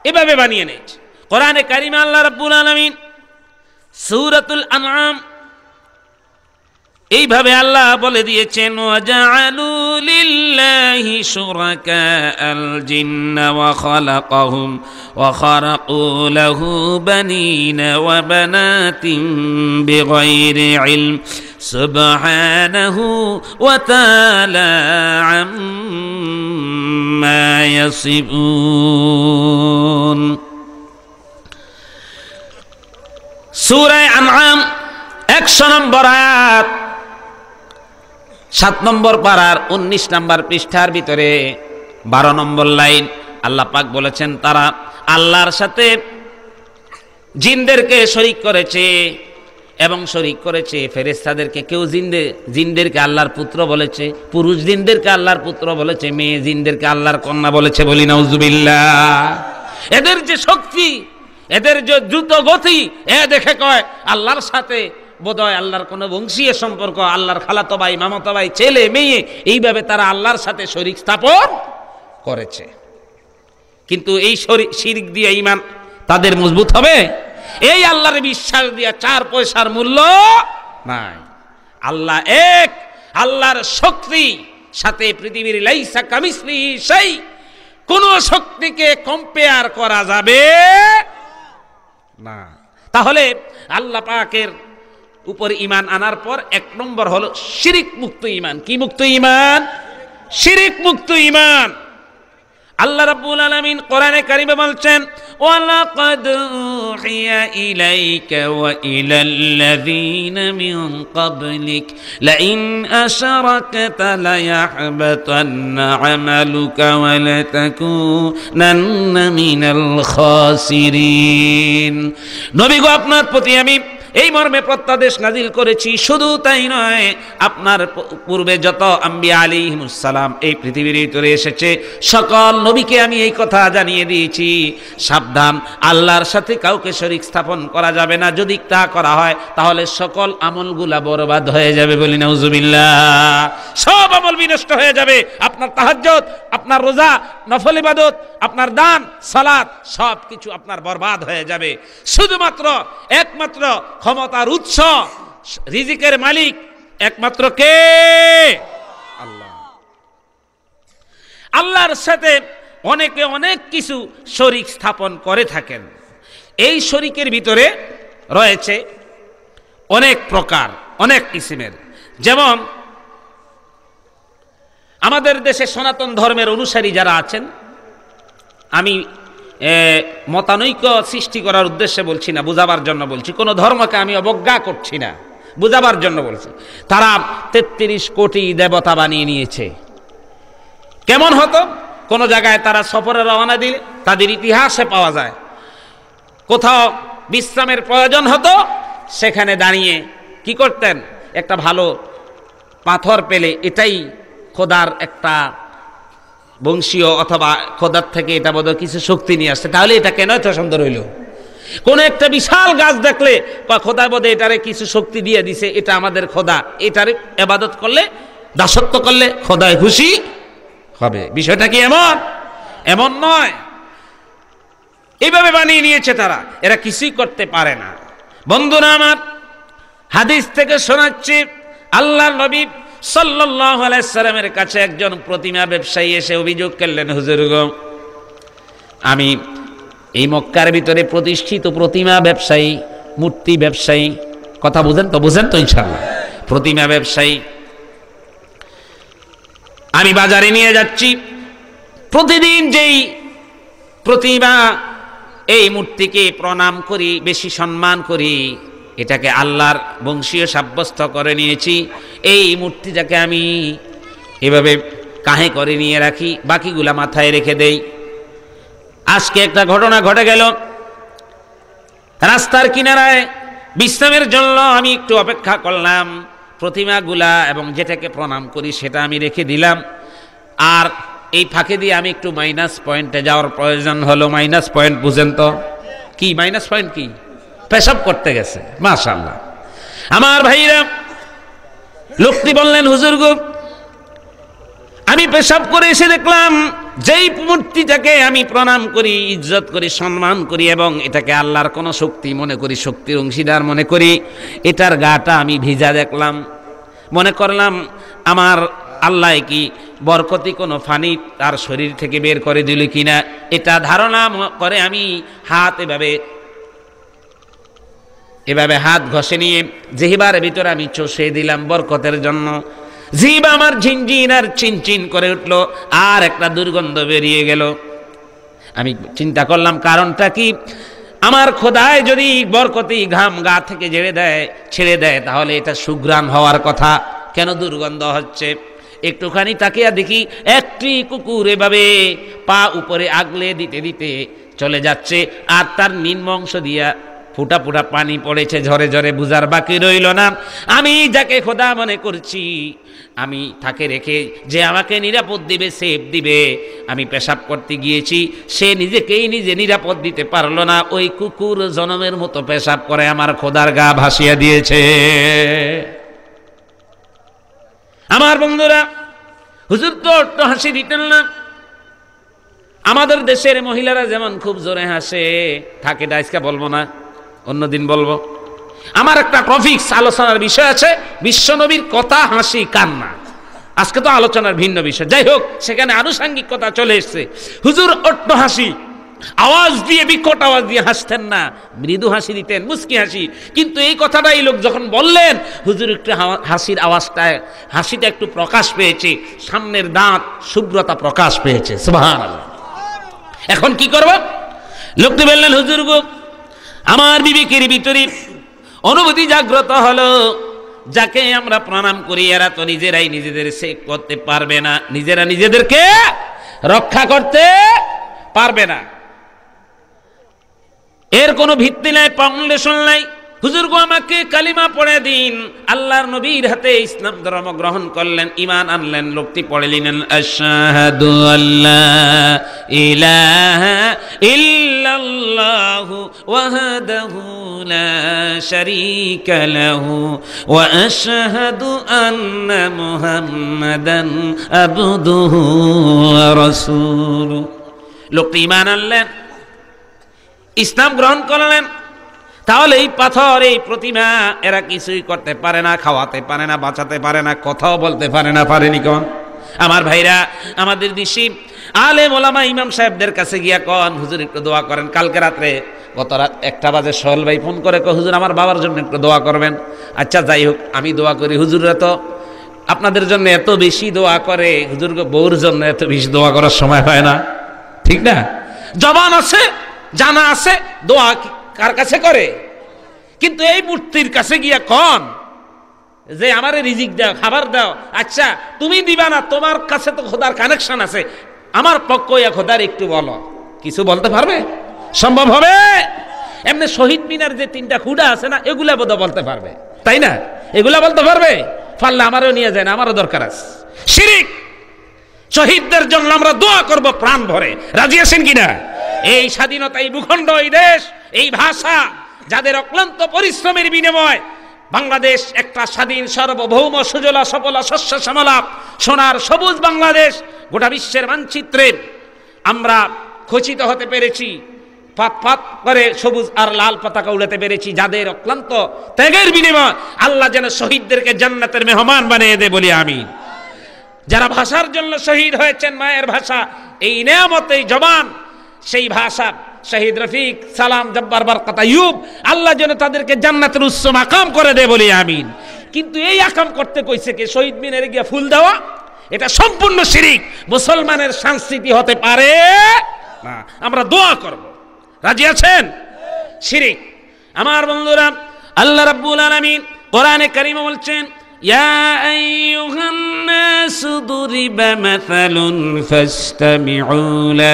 এভাবে বানিয়ে নিয়েছে। কোরআনে কারিমে আল্লাহ রাব্বুল আলামিন সূরাতুল আনআম এইভাবে আল্লাহ বলে দিয়েছেন ওয়াজআলু লিল্লাহি শুরাকাআল জিন্না ওয়া খালাকাহুম ওয়া খারাকু লাহু বানিনা ওয়া বানাতিন বিগাইরি ইলম সুবহানাহু ওয়া তাআলা আম্মা ইয়াসিফুন। সূরা আনআম 100 নম্বর আয়াত, 7 নম্বর পারার 19 নম্বর পৃষ্ঠার ভিতরে 12 নম্বর লাইন আল্লাহ পাক বলেছেন তারা আল্লাহর সাথে জিনদেরকে শরীক করেছে এবং শরীক করেছে ফেরেশতাদেরকে। কেউ জিনদেরকে আল্লাহর পুত্র বলেছে, পুরুষ জিনদেরকে আল্লাহর পুত্র বলেছে, মেয়ে জিনদেরকে আল্লাহর কন্যা বলেছে। বলি নাউজুবিল্লাহ। এদের যে শক্তি, এদের যে দ্রুত গতি, এ দেখে কয় আল্লাহর সাথে বোধহয় আল্লাহর কোনো বংশীয় সম্পর্ক, আল্লাহর খালাতো ভাই, মামাতো ভাই, ছেলে মেয়ে, এইভাবে তারা আল্লাহর সাথে শরীক স্থাপন করেছে। কিন্তু এই শিরক দিয়ে ঈমান তাদের মজবুত হবে? এই আল্লাহর বিশ্বাস দিয়ে 4 পয়সার মূল্য নাই। আল্লাহ এক, আল্লাহর শক্তি সাথে পৃথিবীর লাইসা কামিসলিহি শাই, কোন শক্তিকে কম্পেয়ার করা যাবে না। তাহলে আল্লাহ পাকের উপর ঈমান আনার পর 1 নম্বর হলো শিরিক মুক্ত ঈমান। কি মুক্ত ঈমান? শিরিক মুক্ত ঈমান। আল্লাহ রাব্বুল আলামিন কোরআনে কারিমে বলছেন, ওয়ালাকাদ উহিয়া ইলাইকা ওয়া ইলাল্লাযীনা মিন ক্বাবলিক লাইন আশরাকতা লায়াহবাতান্না আমালুকা ওয়া লাতাকুনান্না মিনাল খাসিরিন। নবী গো, আপনার প্রতি আমি এই মর্মে প্রত্যাদেশ নাজিল করেছি। শুধু তাই নয়, আপনার পূর্বে যত আম্বিয়া আলাইহিমুস সালাম এই পৃথিবীর ভিতরে এসেছে, সকল নবীকে আমি এই কথা জানিয়ে দিয়েছি, সাবধান, আল্লাহর সাথে কাউকে শরীক স্থাপন করা যাবে না। যদি তা করা হয় তাহলে সকল আমলগুলা বরবাদ হয়ে যাবে। বলি নাউজুবিল্লাহ। সব আমল বিনষ্ট হয়ে যাবে। আপনার তাহাজ্জুদ, আপনার রোজা, নফল ইবাদত, আপনার দান, সালাত, সব কিছু আপনার বরবাদ হয়ে যাবে। শুধুমাত্র একমাত্র ক্ষমতার উৎস, রিজিকের মালিক একমাত্র কে? আল্লাহ। আল্লাহর সাথে অনেকে অনেক কিছু শরীক স্থাপন করে থাকেন। এই শরীকের ভিতরে রয়েছে অনেক প্রকার, অনেক কিসিমের। যেমন আমাদের দেশে সনাতন ধর্মের অনুসারী যারা আছেন, আমি মতানৈক্য সৃষ্টি করার উদ্দেশ্যে বলছি না, বুঝাবার জন্য বলছি। কোনো ধর্মকে আমি অবজ্ঞা করছি না, বুঝাবার জন্য বলছি। তারা 33 কোটি দেবতা বানিয়ে নিয়েছে। কেমন হতো? কোনো জায়গায় তারা সফরে রওনা দিলে তাদের ইতিহাসে পাওয়া যায়, কোথাও বিশ্রামের প্রয়োজন হতো, সেখানে দাঁড়িয়ে কি করতেন? একটা ভালো পাথর পেলে এটাই খোদার একটা বংশীয়, অথবা খোদার থেকে এটা বোধহয় কিছু শক্তি নিয়ে আসছে, তাহলে এটা কেন এত সুন্দর হইল? কোন একটা বিশাল গাছ দেখলে খোদা বোধে এটারে কিছু শক্তি দিয়ে দিছে, এটা আমাদের খোদা, এটারে ইবাদত করলে, দাসত্ব করলে খোদায় খুশি হবে। বিষয়টা কি এমন? এমন নয়। এইভাবে বানিয়ে নিয়েছে তারা, এরা কিছুই করতে পারে না। বন্ধুরা আমার, হাদিস থেকে শোনাচ্ছি, আল্লাহর নবী সাল্লাল্লাহু আলাইহি সাল্লামের কাছে একজন প্রতিমা ব্যবসায়ী এসে অভিযোগ করলেন, হুজুর গো, আমি এই মক্কার ভিতরে প্রতিষ্ঠিত প্রতিমা ব্যবসায়ী, মূর্তি ব্যবসায়ী, কথা বুঝেন তো? বুঝেন তো ইনশাআল্লাহ? প্রতিমা ব্যবসায়ী, আমি বাজারে নিয়ে যাচ্ছি, প্রতিদিন যেই প্রতিমা, এই মূর্তিকে প্রণাম করি, বেশি সম্মান করি, এটাকে আল্লাহর বংশীয় সাব্যস্ত করে নিয়েছি। এই মূর্তিটাকে আমি এভাবে কাহে করে নিয়ে রাখি, বাকিগুলা মাথায় রেখে দেই। আজকে একটা ঘটনা ঘটে গেল, রাস্তার কিনারায় বিশ্রামের জন্য আমি একটু অপেক্ষা করলাম, প্রতিমাগুলা এবং যেটাকে প্রণাম করি সেটা আমি রেখে দিলাম, আর এই ফাঁকে দিয়ে আমি একটু মাইনাস পয়েন্টে যাওয়ার প্রয়োজন হলো। মাইনাস পয়েন্ট বুঝেন তো? কি মাইনাস পয়েন্ট? কি? পেশাব করতে গেছে। মাশাআল্লাহ। আমার ভাইরা, লোকটি বললেন, হুজুর গো, আমি পেশাব করে এসে দেখলাম যেই মূর্তিটাকে আমি প্রণাম করি, ইজ্জত করি, সম্মান করি এবং এটাকে আল্লাহর কোনো শক্তি মনে করি, শক্তির অংশীদার মনে করি, এটার গাটা আমি ভিজা দেখলাম। মনে করলাম আমার আল্লাহ কি বরকতি কোনো ফানি তার শরীর থেকে বের করে দিল কিনা, এটা ধারণা করে আমি হাত এভাবে হাত ঘষে নিয়ে জিহ্বার ভিতরে আমি চষে দিলাম বরকতের জন্য। জিহ্বা আমার ঝিনঝিন আর চিনচিন করে উঠলো, আর একটা দুর্গন্ধ বেরিয়ে গেল। আমি চিন্তা করলাম কারণটা কি? আমার খোদায় যদি বরকতি ঘাম গা থেকে ছেড়ে দেয় তাহলে এটা সুঘ্রাণ হওয়ার কথা, কেন দুর্গন্ধ হচ্ছে? একটুখানি তাকিয়া দেখি একটি কুকুর এভাবে পা উপরে আগলে দিতে দিতে চলে যাচ্ছে, আর তার নিম্ন অংশ দিয়া ফুটা ফুটা পানি পড়েছে ঝরে ঝরে, বুঝার বাকি রইল না। আমি যাকে খোদা মনে করছি, আমি তাকে রেখে যে আমাকে নিরাপদ দিবে, সেফ দিবে, আমি পেশাব করতে গিয়েছি, সে নিজেকেই নিজে নিরাপদ দিতে পারলো না। ওই কুকুর জনমের মতো পেশাব করে আমার খোদার গা ভাসিয়ে দিয়েছে। আমার বন্ধুরা, হুজুর তো একটু হাসি দিতেন না। আমাদের দেশের মহিলারা যেমন খুব জোরে হাসে থাকে, আজকে বলবো না, অন্যদিন বলবো। আমার একটা টপিকস আলোচনার বিষয় আছে, বিশ্বনবীর কথা, হাসি, কান্না। আজকে তো আলোচনার ভিন্ন বিষয়, যাই হোক, সেখানে আনুষঙ্গিক কথা চলে এসছে। হুজুর অট্ট হাসি, আওয়াজ দিয়ে, বিকট আওয়াজ দিয়ে হাসতেন না, মৃদু হাসি দিতেন, মুস্কি হাসি। কিন্তু এই কথাটাই লোক যখন বললেন, হুজুর একটু হাসির আওয়াজটায়, হাসিটা একটু প্রকাশ পেয়েছে, সামনের দাঁত শুভ্রতা প্রকাশ পেয়েছে। সুবহানাল্লাহ। এখন কি করব? লোকটি বললেন, হুজুর গো, আমার বিবেকের ভিতরে অনুভূতি জাগ্রত হলো, যাকে আমরা প্রণাম করি এরা তো নিজেরাই নিজেদের সেভ করতে পারবে না, নিজেরা নিজেদেরকে রক্ষা করতে পারবে না, এর কোনো ভিত্তি নাই, ফাউন্ডেশন নাই। হুজুর গো, আমাকে কালিমা পড়ে দিন। আল্লাহর নবীর হাতে ইসলাম ধর্ম গ্রহণ করলেন, ঈমান আনলেন। লোকটি পড়ে নিলেন, আশহাদু আল্লা ইলাহা ইল্লাল্লাহু ওয়াহদাহু লা শারীকা লাহু ওয়া আশহাদু আন্না মুহাম্মাদান আবদুহু ওয়া রাসূলুহু। লোকটি ঈমান আনলেন, ইসলাম গ্রহণ করলেন। তাহলে এই পাথর, এই প্রতিমা, এরা কিছুই করতে পারে না, খাওয়াতে পারে না, বাঁচাতে পারে না, কথাও বলতে পারে না। পারেনি কোন? আমার ভাইরা, আমাদের দেশি আলেম ওলামা ইমাম সাহেবদের কাছে গিয়া কন, হুজুর একটু দোয়া করেন। কালকে রাত্রে, গত রাত 1টা বাজে সোহেল ভাই ফোন করে কয়, হুজুর আমার বাবার জন্য একটু দোয়া করবেন। আচ্ছা যাই হোক, আমি দোয়া করি। হুজুররা তো আপনাদের জন্য এত বেশি দোয়া করে, হুজুর বউর জন্য এত বেশি দোয়া করার সময় হয় না, ঠিক না? জবান আছে, জানা আছে, দোয়া কার কাছে করে? কিন্তু এই মূর্তির কাছে গিয়া কন যে আমারে রিজিক দাও, খাবার দাও। আচ্ছা তুমি দিবা না, তোমার কাছে তো খোদার কানেকশন আছে, আমার পক্ষ ইয়া খোদার একটু বলো। কিছু বলতে পারবে? সম্ভব হবে? এমনি শহীদ মিনার যে 3টা খুঁড়া আছে না, এগুলা বোধহয় বলতে পারবে, তাই না? এগুলা বলতে পারবে? পারলে আমারও নিয়ে যায় না, আমারও দরকার আছে। শিরিক। শহীদদের জন্য আমরা দোয়া করব প্রাণ ভরে। রাজি আছেন কিনা? এই স্বাধীনতা, এই ভূখণ্ড, এই দেশ, এই ভাষা, যাদের অক্লান্ত পরিশ্রমের বিনিময় বাংলাদেশ একটা স্বাধীন, সার্বভৌম, সুজলা সফলা, শস্য শ্যামলা, সোনার সবুজ বাংলাদেশ গোটা বিশ্বের মানচিত্রে আমরা খচিত হতে পেরেছি, পাত পাত করে সবুজ আর লাল পতাকা উড়াতে পেরেছি। যাদের অক্লান্ত ত্যাগের বিনিময় আল্লাহ যেন শহীদদেরকে জান্নাতের মেহমান বানিয়ে দেয়, বলি আমিন। যারা ভাষার জন্য শহীদ হয়েছেন, মায়ের ভাষা, এই নেয়ামত, এই জবান, সেই ভাষা, শহীদ রফিক, সালাম, জব্বার, বরকত, আইয়ুব, আল্লাহ যেন তাদেরকে জান্নাতের উচ্চ মাকাম করে দেয়, বলি আমিন। কিন্তু এই আকাম করতে কইছে কে? শহীদ মিনারে গিয়ে ফুল দেওয়া, এটা সম্পূর্ণ শিরিক, মুসলমানের সংস্কৃতি হতে পারে না। আমরা দোয়া করব। রাজি আছেন? শিরিক। আমার বন্ধুরা, আল্লাহ রাব্বুল আলামিন কোরআনে কারীমে বলছেন, ইয়া আইয়ুহান নাসু দুরিবা মাসালুন ফাসতামিউ লা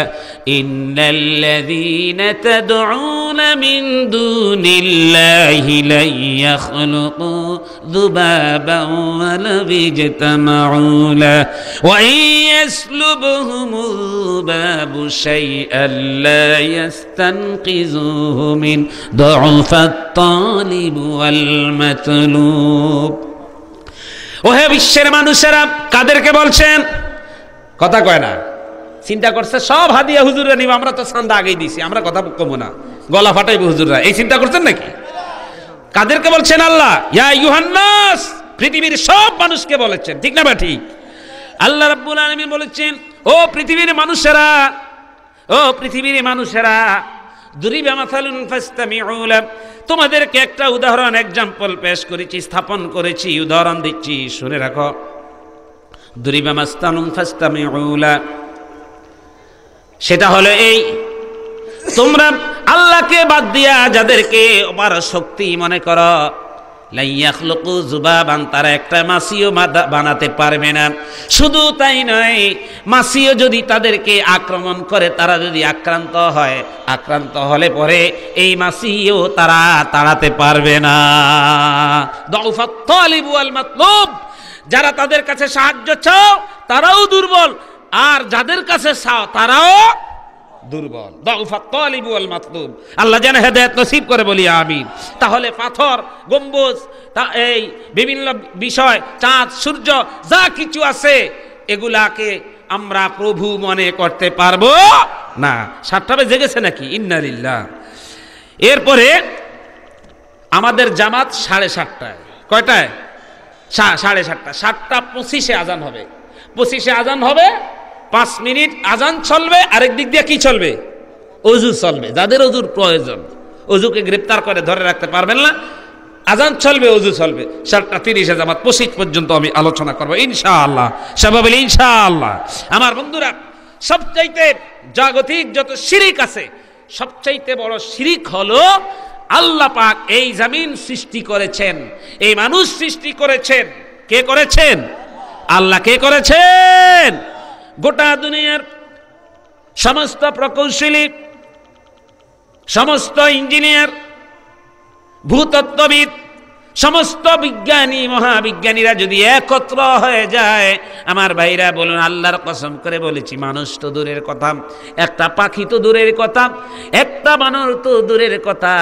ইন্নাল্লাযীনা তাদউনা মিন দুনিল্লাহি লা ইয়াখলুকু যুবাবান ওয়া লা ইজতামাউ লা ওয়া ইয়াসলুবহুমুল যুবাবু শাইআন লা ইস্তানকিযুহু মিন দুআফাত তালিব ওয়াল মাতলুব। ওহে বিশ্বের মানুষেরা, কাদেরকে বলছেন? কথা কয় না, চিন্তা করছে সব হাদিয়া হুজুররা নিব, আমরা তো চাঁদা আগেই দিছি, আমরা কথা কমবো না, গলা ফাটাইবো হুজুররা, এই চিন্তা করছেন নাকি? কাদেরকে বলছেন? আল্লাহ ইয়া আইয়ুহান নাস, পৃথিবীর সব মানুষকে বলেছেন, ঠিক না? বা ঠিক? আল্লাহ রাব্বুল আলামিন বলেছেন, ও পৃথিবীর মানুষেরা, ও পৃথিবীর মানুষেরা, দুরিবা মাসালুন ফাসতামিউ লা, তোমাদেরকে একটা উদাহরণ, এক্সাম্পল পেশ করেছি, স্থাপন করেছি, উদাহরণ দিচ্ছি, শুনে রাখো। দুরিবা মাসালুন ফাসতামিউ লা, সেটা হলো এই, তোমরা আল্লাহকে বাদ দিয়া যাদেরকে অপার শক্তি মনে করো, লা ইয়াখলুকু যুবাবান, তারা একটা মাছিও বানাতে পারবে না। শুধু তাই নয়, মাছিও যদি তাদেরকে আক্রমণ করে, তারা যদি আক্রান্ত হয়, আক্রান্ত হলে পরে এই মাছিও তারা তাড়াতে পারবে না। দুআফাত তালিব ওয়াল মাতলুব, যারা তাদের কাছে সাহায্য চাও তারাও দুর্বল, আর যাদের কাছে চাও তারাও দুর্বল। দুআফাত তালিব ওয়াল মাতলুব। আল্লাহ যেন হেদায়েত নসিব করে, বলি আমিন। তাহলে পাথর, গম্বুজ, এই বিভিন্ন বিষয়, চাঁদ, সূর্য, যা কিছু আছে, এগুলাকে আমরা প্রভু মনে করতে পারবো না। 7টা বেজে গেছে নাকি? ইন্না লিল্লাহ। এরপরে আমাদের জামাত 7:30টায়, কয়টায়? 7:30, 7:25 আজান হবে। 25 আজান হবে, 5 মিনিট আজান চলবে, আরেক দিক দিয়ে কি চলবে? অজু চলবে। যাদের অজুর প্রয়োজন, অজুকে গ্রেপ্তার করে ধরে রাখতে পারবেন না, আজান চলবে, অজু চলবে। 7:30 জামাত, 25 পর্যন্ত আমি আলোচনা করবো ইনশাআল্লাহ। সবাই বলি ইনশাআল্লাহ। আমার বন্ধুরা, সবচাইতে জাগতিক যত শিরিক আছে, সবচাইতে বড় শিরিক হলো আল্লাহ পাক এই জমিন সৃষ্টি করেছেন, এই মানুষ সৃষ্টি করেছেন। কে করেছেন? আল্লাহ। কে করেছেন? গোটা দুনিয়ার সমস্ত প্রকৌশলী, সমস্ত ইঞ্জিনিয়ার, ভূতত্ত্ববিদ, সমস্ত বিজ্ঞানী, মহাবিজ্ঞানীরা যদি একত্র হয়ে যায়, আমার ভাইরা বলুন, আল্লাহর কসম করে বলেছি, মানুষ তো দূরের কথা, একটা পাখি তো দূরের কথা, একটা বানর তো দূরের কথা,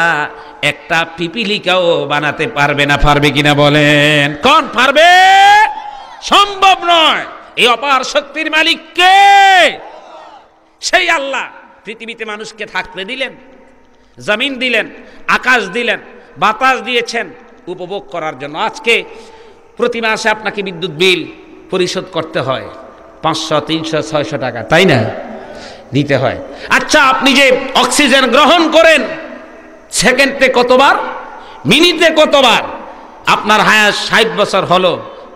একটা পিপিলিকাও বানাতে পারবে না। পারবে কিনা বলেন? কোন পারবে? সম্ভব নয়। এই অপার শক্তির মালিক কে? সেই আল্লাহ। পৃথিবীতে মানুষকে থাকতে দিলেন, জমিন দিলেন, আকাশ দিলেন, বাতাস দিয়েছেন উপভোগ করার জন্য। আজকে প্রতি মাসে আপনাকে বিদ্যুৎ বিল পরিশোধ করতে হয় 500, 300, 600 টাকা, তাই না? দিতে হয়। আচ্ছা, আপনি যে অক্সিজেন গ্রহণ করেন, সেকেন্ডে কতবার, মিনিটে কতবার? আপনার হায়াত 60 বছর হলো,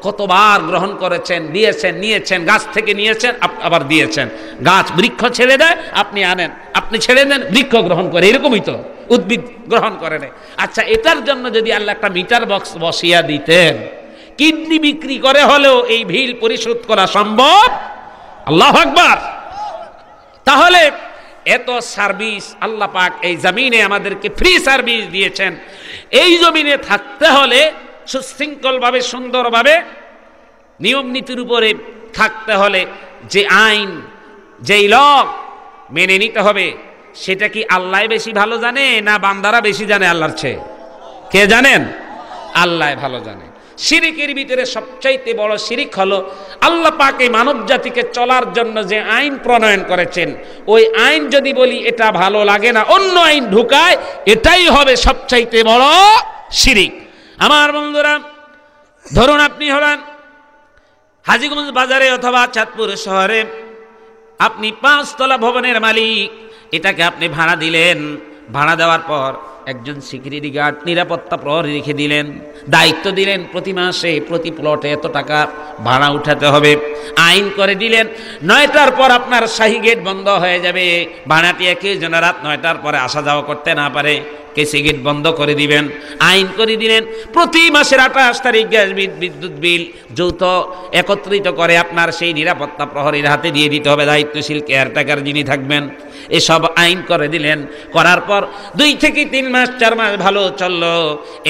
কতবার গ্রহণ করেছেন, দিয়েছেন, নিয়েছেন, গাছ থেকে নিয়েছেন, আবার দিয়েছেন। গাছ বৃক্ষ ছেড়ে দেয়, আপনি আনেন, আপনি ছেড়ে দেন, বৃক্ষ গ্রহণ করে। এরকমই তো উদ্ভিদ গ্রহণ করে নেয়। আচ্ছা, এটার জন্য যদি আল্লাহ একটা মিটার বক্স বসিয়া দিতেন, কিডনি বিক্রি করে হলেও এই বিল পরিশোধ করা সম্ভব। আল্লাহু আকবার। তাহলে এত সার্ভিস আল্লাহ পাক এই জমিনে আমাদেরকে ফ্রি সার্ভিস দিয়েছেন। এই জমিনে থাকতে হলে সুশৃঙ্খলভাবে, সুন্দরভাবে, নিয়ম নীতির উপরে থাকতে হলে যে আইন, যেই ল মেনে নিতে হবে, সেটা কি আল্লাহ বেশি ভালো জানে না বান্দারা বেশি জানে আল্লাহর চেয়ে? কে জানেন? আল্লাহ ভালো জানে। শিরিকের ভিতরে সবচাইতে বড় শিরিক হলো আল্লাহ পাক এই মানব জাতিকে চলার জন্য যে আইন প্রণয়ন করেছেন, ওই আইন যদি বলি এটা ভালো লাগে না, অন্য আইন ঢুকায়, এটাই হবে সবচাইতে বড় শিরিক। আমার বন্ধুরা, ধরুন আপনি হলেন হাজীগঞ্জ বাজারে অথবা চাঁদপুর শহরে, আপনি 5 তলা ভবনের মালিক। এটাকে আপনি ভাড়া দিলেন, ভাড়া দেওয়ার পর একজন সিকিউরিটি গার্ড, নিরাপত্তা প্রহরী রেখে দিলেন, দায়িত্ব দিলেন প্রতি মাসে প্রতি প্লটে এত টাকা ভাড়া উঠাতে হবে, আইন করে দিলেন 9টার পর আপনার শাহী গেট বন্ধ হয়ে যাবে, ভাড়াটিয়া কেউ যেন রাত 9টার পরে আসা যাওয়া করতে না পারে, কেসি গেট বন্ধ করে দিবেন, আইন করে দিলেন। প্রতি মাসের 28 তারিখ গ্যাস বিদ্যুৎ বিল যৌথ একত্রিত করে আপনার সেই নিরাপত্তা প্রহরীর হাতে দিয়ে দিতে হবে, দায়িত্বশীল কেয়ারটেকার যিনি থাকবেন। এসব আইন করে দিলেন। করার পর 2 থেকে 3 মাস 4 মাস ভালো চললো।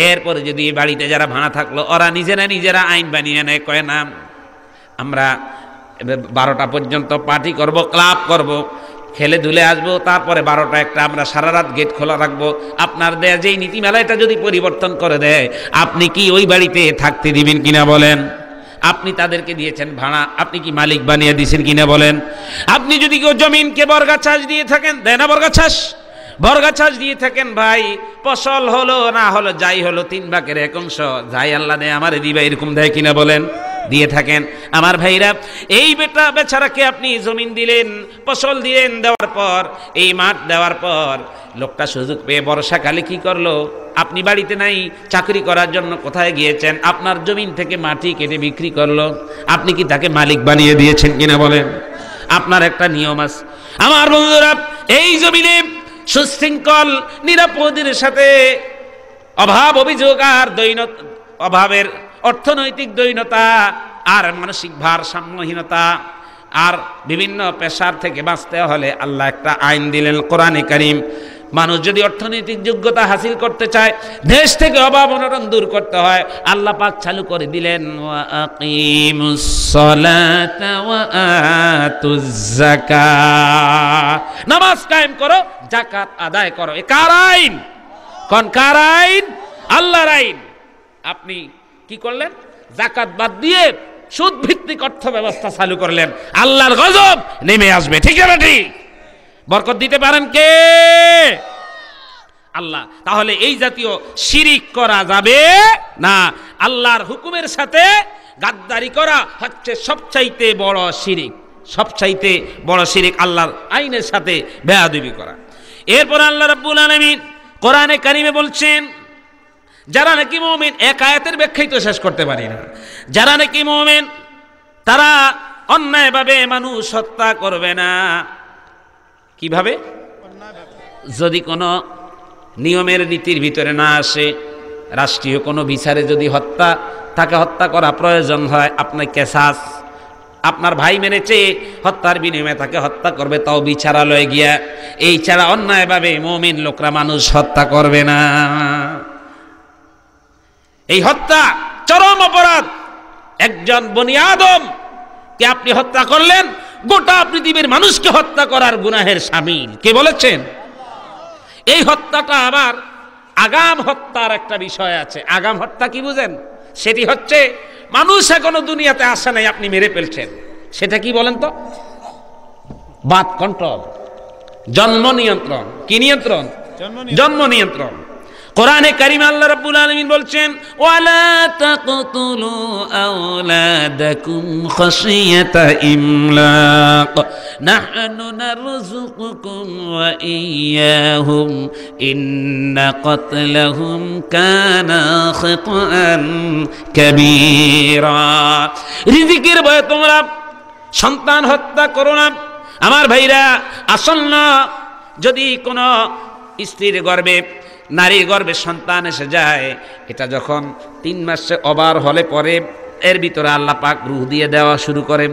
এরপরে যদি বাড়িতে যারা ভাড়া থাকলো, ওরা নিজেরা আইন বানিয়ে নেয়, কয় না আমরা 12টা পর্যন্ত পার্টি করব, ক্লাব করব, খেলে ধুলে আসবো, তারপরে 12টা 1টা আমরা সারা রাত গেট খোলা রাখবো। আপনার দেয়া যেই নীতিমালা, এটা যদি পরিবর্তন করে দেয়, আপনি কি ওই বাড়িতে থাকতে দিবেন কিনা বলেন? আপনি তাদেরকে দিয়েছেন ভাড়া, আপনি কি মালিক বানিয়ে দিয়েছেন কিনা বলেন? আপনি যদি কেউ জমিনকে বর্গাছাস দিয়ে থাকেন, দেয় না বর্গাছাস দিয়ে থাকেন, ভাই ফসল হলো না হলো, যাই হলো 3 ভাগের 1 অংশ যাই আল্লাহ দেয় আমারে দিবা, এরকম দেয় কিনা বলেন? দিয়ে থাকেন। আমার ভাইরা, এই বেচারাকে আপনি জমিন দিলেন, ফসল দিলেন, দেওয়ার পর, এই মাঠ দেওয়ার পর, লোকটা সুযোগ পেয়ে বর্ষাকালে কি করলো? আপনি বাড়িতে নাই, চাকরি করার জন্য কোথায় গিয়েছেন, আপনার জমিন থেকে মাটি কেটে বিক্রি করলো। আপনি কি তাকে মালিক বানিয়ে দিয়েছেন কিনা বলেন? আপনার একটা নিয়ম আছে। আমার বন্ধুরা, এই জমিনে সুশৃঙ্খল নিরাপদের সাথে অভাব, অভিযোগ আর অভাবের অর্থনৈতিক দৈন্যতা আর মানসিক ভারসাম্যহীনতা আর বিভিন্ন পেশার থেকে বাঁচতে হলে আল্লাহ একটা আইন দিলেন, কোরআনে কারীম। মানুষ যদি অর্থনৈতিক যোগ্যতা হাসিল করতে চায়, দেশ থেকে অভাব অনটন দূর করতে হয়, আল্লাহ পাক চালু করে দিলেন, ওয়া আকিমুস সালাতা ওয়া আতুজ যাকাত, নামাজ কায়েম করো, যাকাত আদায় করো। এ কার আইন? কোন কার আইন? আল্লাহর আইন। আপনি কি করলেন? যাকাত বাদ দিয়ে সুদ ভিত্তিক অর্থ ব্যবস্থা চালু করলেন, আল্লাহর গজব নেমে আসবে। ঠিক না ঠিক? বরকত দিতে পারেন কে? আল্লাহ। তাহলে এই জাতীয় শিরিক করা যাবে না। আল্লাহর হুকুমের সাথে গাদ্দারি করা হচ্ছে সবচাইতে বড় শিরিক, সবচাইতে বড় শিরিক আল্লাহর আইনের সাথে বেয়াদবি করা। এরপর আল্লাহ রাব্বুল আলামিন কোরআনে কারিমে বলছেন, যারা নাকি মুমিন, এক আয়াতের ব্যাখ্যাই তো শেষ করতে পারি না, যারা নাকি মুমিন তারা অন্যায়ভাবে মানুষ হত্যা করবে না। কিভাবে? যদি কোনো নিয়মের নীতির ভিতরে না আসে, রাষ্ট্রীয় কোনো বিচারে যদি তাকে হত্যা করা প্রয়োজন হয়, আপনার কেসাস, আপনার ভাই মেরেছে, হত্যার বিনিময়ে তাকে হত্যা করবে, তাও বিচারালয়ে গিয়া। এই ছাড়া অন্যায়ভাবে মুমিন লোকরা মানুষ হত্যা করবে না। এই হত্যা চরম অপরাধ। একজন বনি আদম কে আপনি হত্যা করলেন, গোটা পৃথিবীর মানুষকে হত্যা করার গুনাহের শামিল। কে বলেছেন? এই হত্যাটা আবার আগাম হত্যার একটা বিষয় আছে। আগাম হত্যা কি বুঝেন? সেটি হচ্ছে মানুষ এখনো দুনিয়াতে আসে নাই, আপনি মেরে ফেলছেন। সেটা কি বলেন তো? বার্থ কন্ট্রোল, জন্ম নিয়ন্ত্রণ। কি নিয়ন্ত্রণ? জন্ম নিয়ন্ত্রণ। কোরআনে কারিমে আল্লাহ রাব্বুল আলামিন বলছেন, ওয়ালা তাকতুলু আওলাদাকুম খাশিয়াতা ইমলাক নাহনু নারযুকুকুম ওয়া ইয়্যাহুম ইন্না কতলাহুম কানা খাতাআন কাবীরা। রিজিকের ভয়ে তোমরা সন্তান হত্যা করো না। আমার ভাইরা, আসন্ন যদি কোনো স্ত্রীর গর্ভে, নারীর গর্ভে সন্তান এসে যায়, এটা যখন 3 মাসে ওভার হলে পরে এর ভিতরে আল্লাহ পাক রূহ দিয়ে দেওয়া শুরু করেন।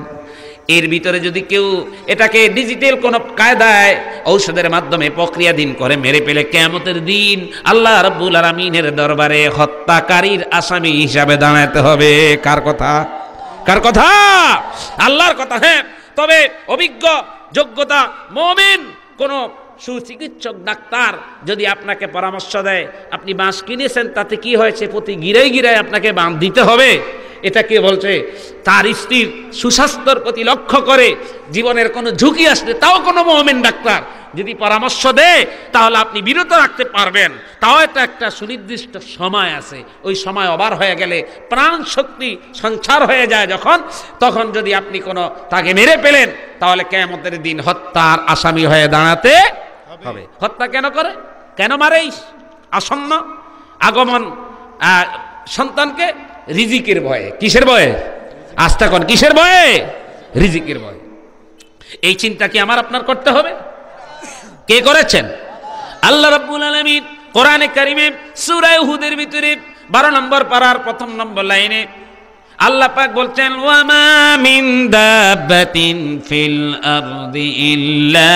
এর ভিতরে যদি কেউ এটাকে ডিজিটাল কোনো কায়দায় ঔষধের মাধ্যমে প্রক্রিয়াধীন করে মেরে ফেলে, কিয়ামতের দিন আল্লাহ রাব্বুল আলামিনের দরবারে হত্যাকারীর আসামি হিসাবে দাঁড়াতে হবে। কার কথা? কার কথা? আল্লাহর কথা। হ্যাঁ, তবে অভিজ্ঞ যোগ্যতা মুমিন কোন সুচিকিৎসক ডাক্তার যদি আপনাকে পরামর্শ দেয়, আপনি বাঁশ কিনেছেন, তাতে কি হয়েছে, প্রতি গিরায় গিরায় আপনাকে বাঁধ দিতে হবে, এটা কে বলছে? তার স্ত্রীর সুস্বাস্থ্যের প্রতি লক্ষ্য করে জীবনের কোনো ঝুঁকি আসলে তাও কোনো মুমিন ডাক্তার যদি পরামর্শ দেয়, তাহলে আপনি বিরত রাখতে পারবেন। তাও এটা একটা সুনির্দিষ্ট সময় আছে। ওই সময় ওভার হয়ে গেলে প্রাণ শক্তি সঞ্চার হয়ে যায় যখন, তখন যদি আপনি কোনো তাকে মেরে পেলেন, তাহলে কিয়ামতের দিন হত্যার আসামি হয়ে দাঁড়াতে হবে। হত্যা কেন করে, কেন মারে? আসন্ন আগমন সন্তানকে রিজিকের ভয়ে। কিসের ভয়ে? আস্থা করেন, কিসের ভয়ে? রিজিকের ভয়ে। এই চিন্তা কি আমার আপনার করতে হবে? কে করেছেন? আল্লাহ রাব্বুল আলামিন কোরআনে কারিমে সূরা হুদের ভিতরে 12 নম্বর পারার 1 নম্বর লাইনে আল্লাহ পাক বলছেন, ওয়া মা মিন দাব্বাতিন ফিল আরদি ইল্লা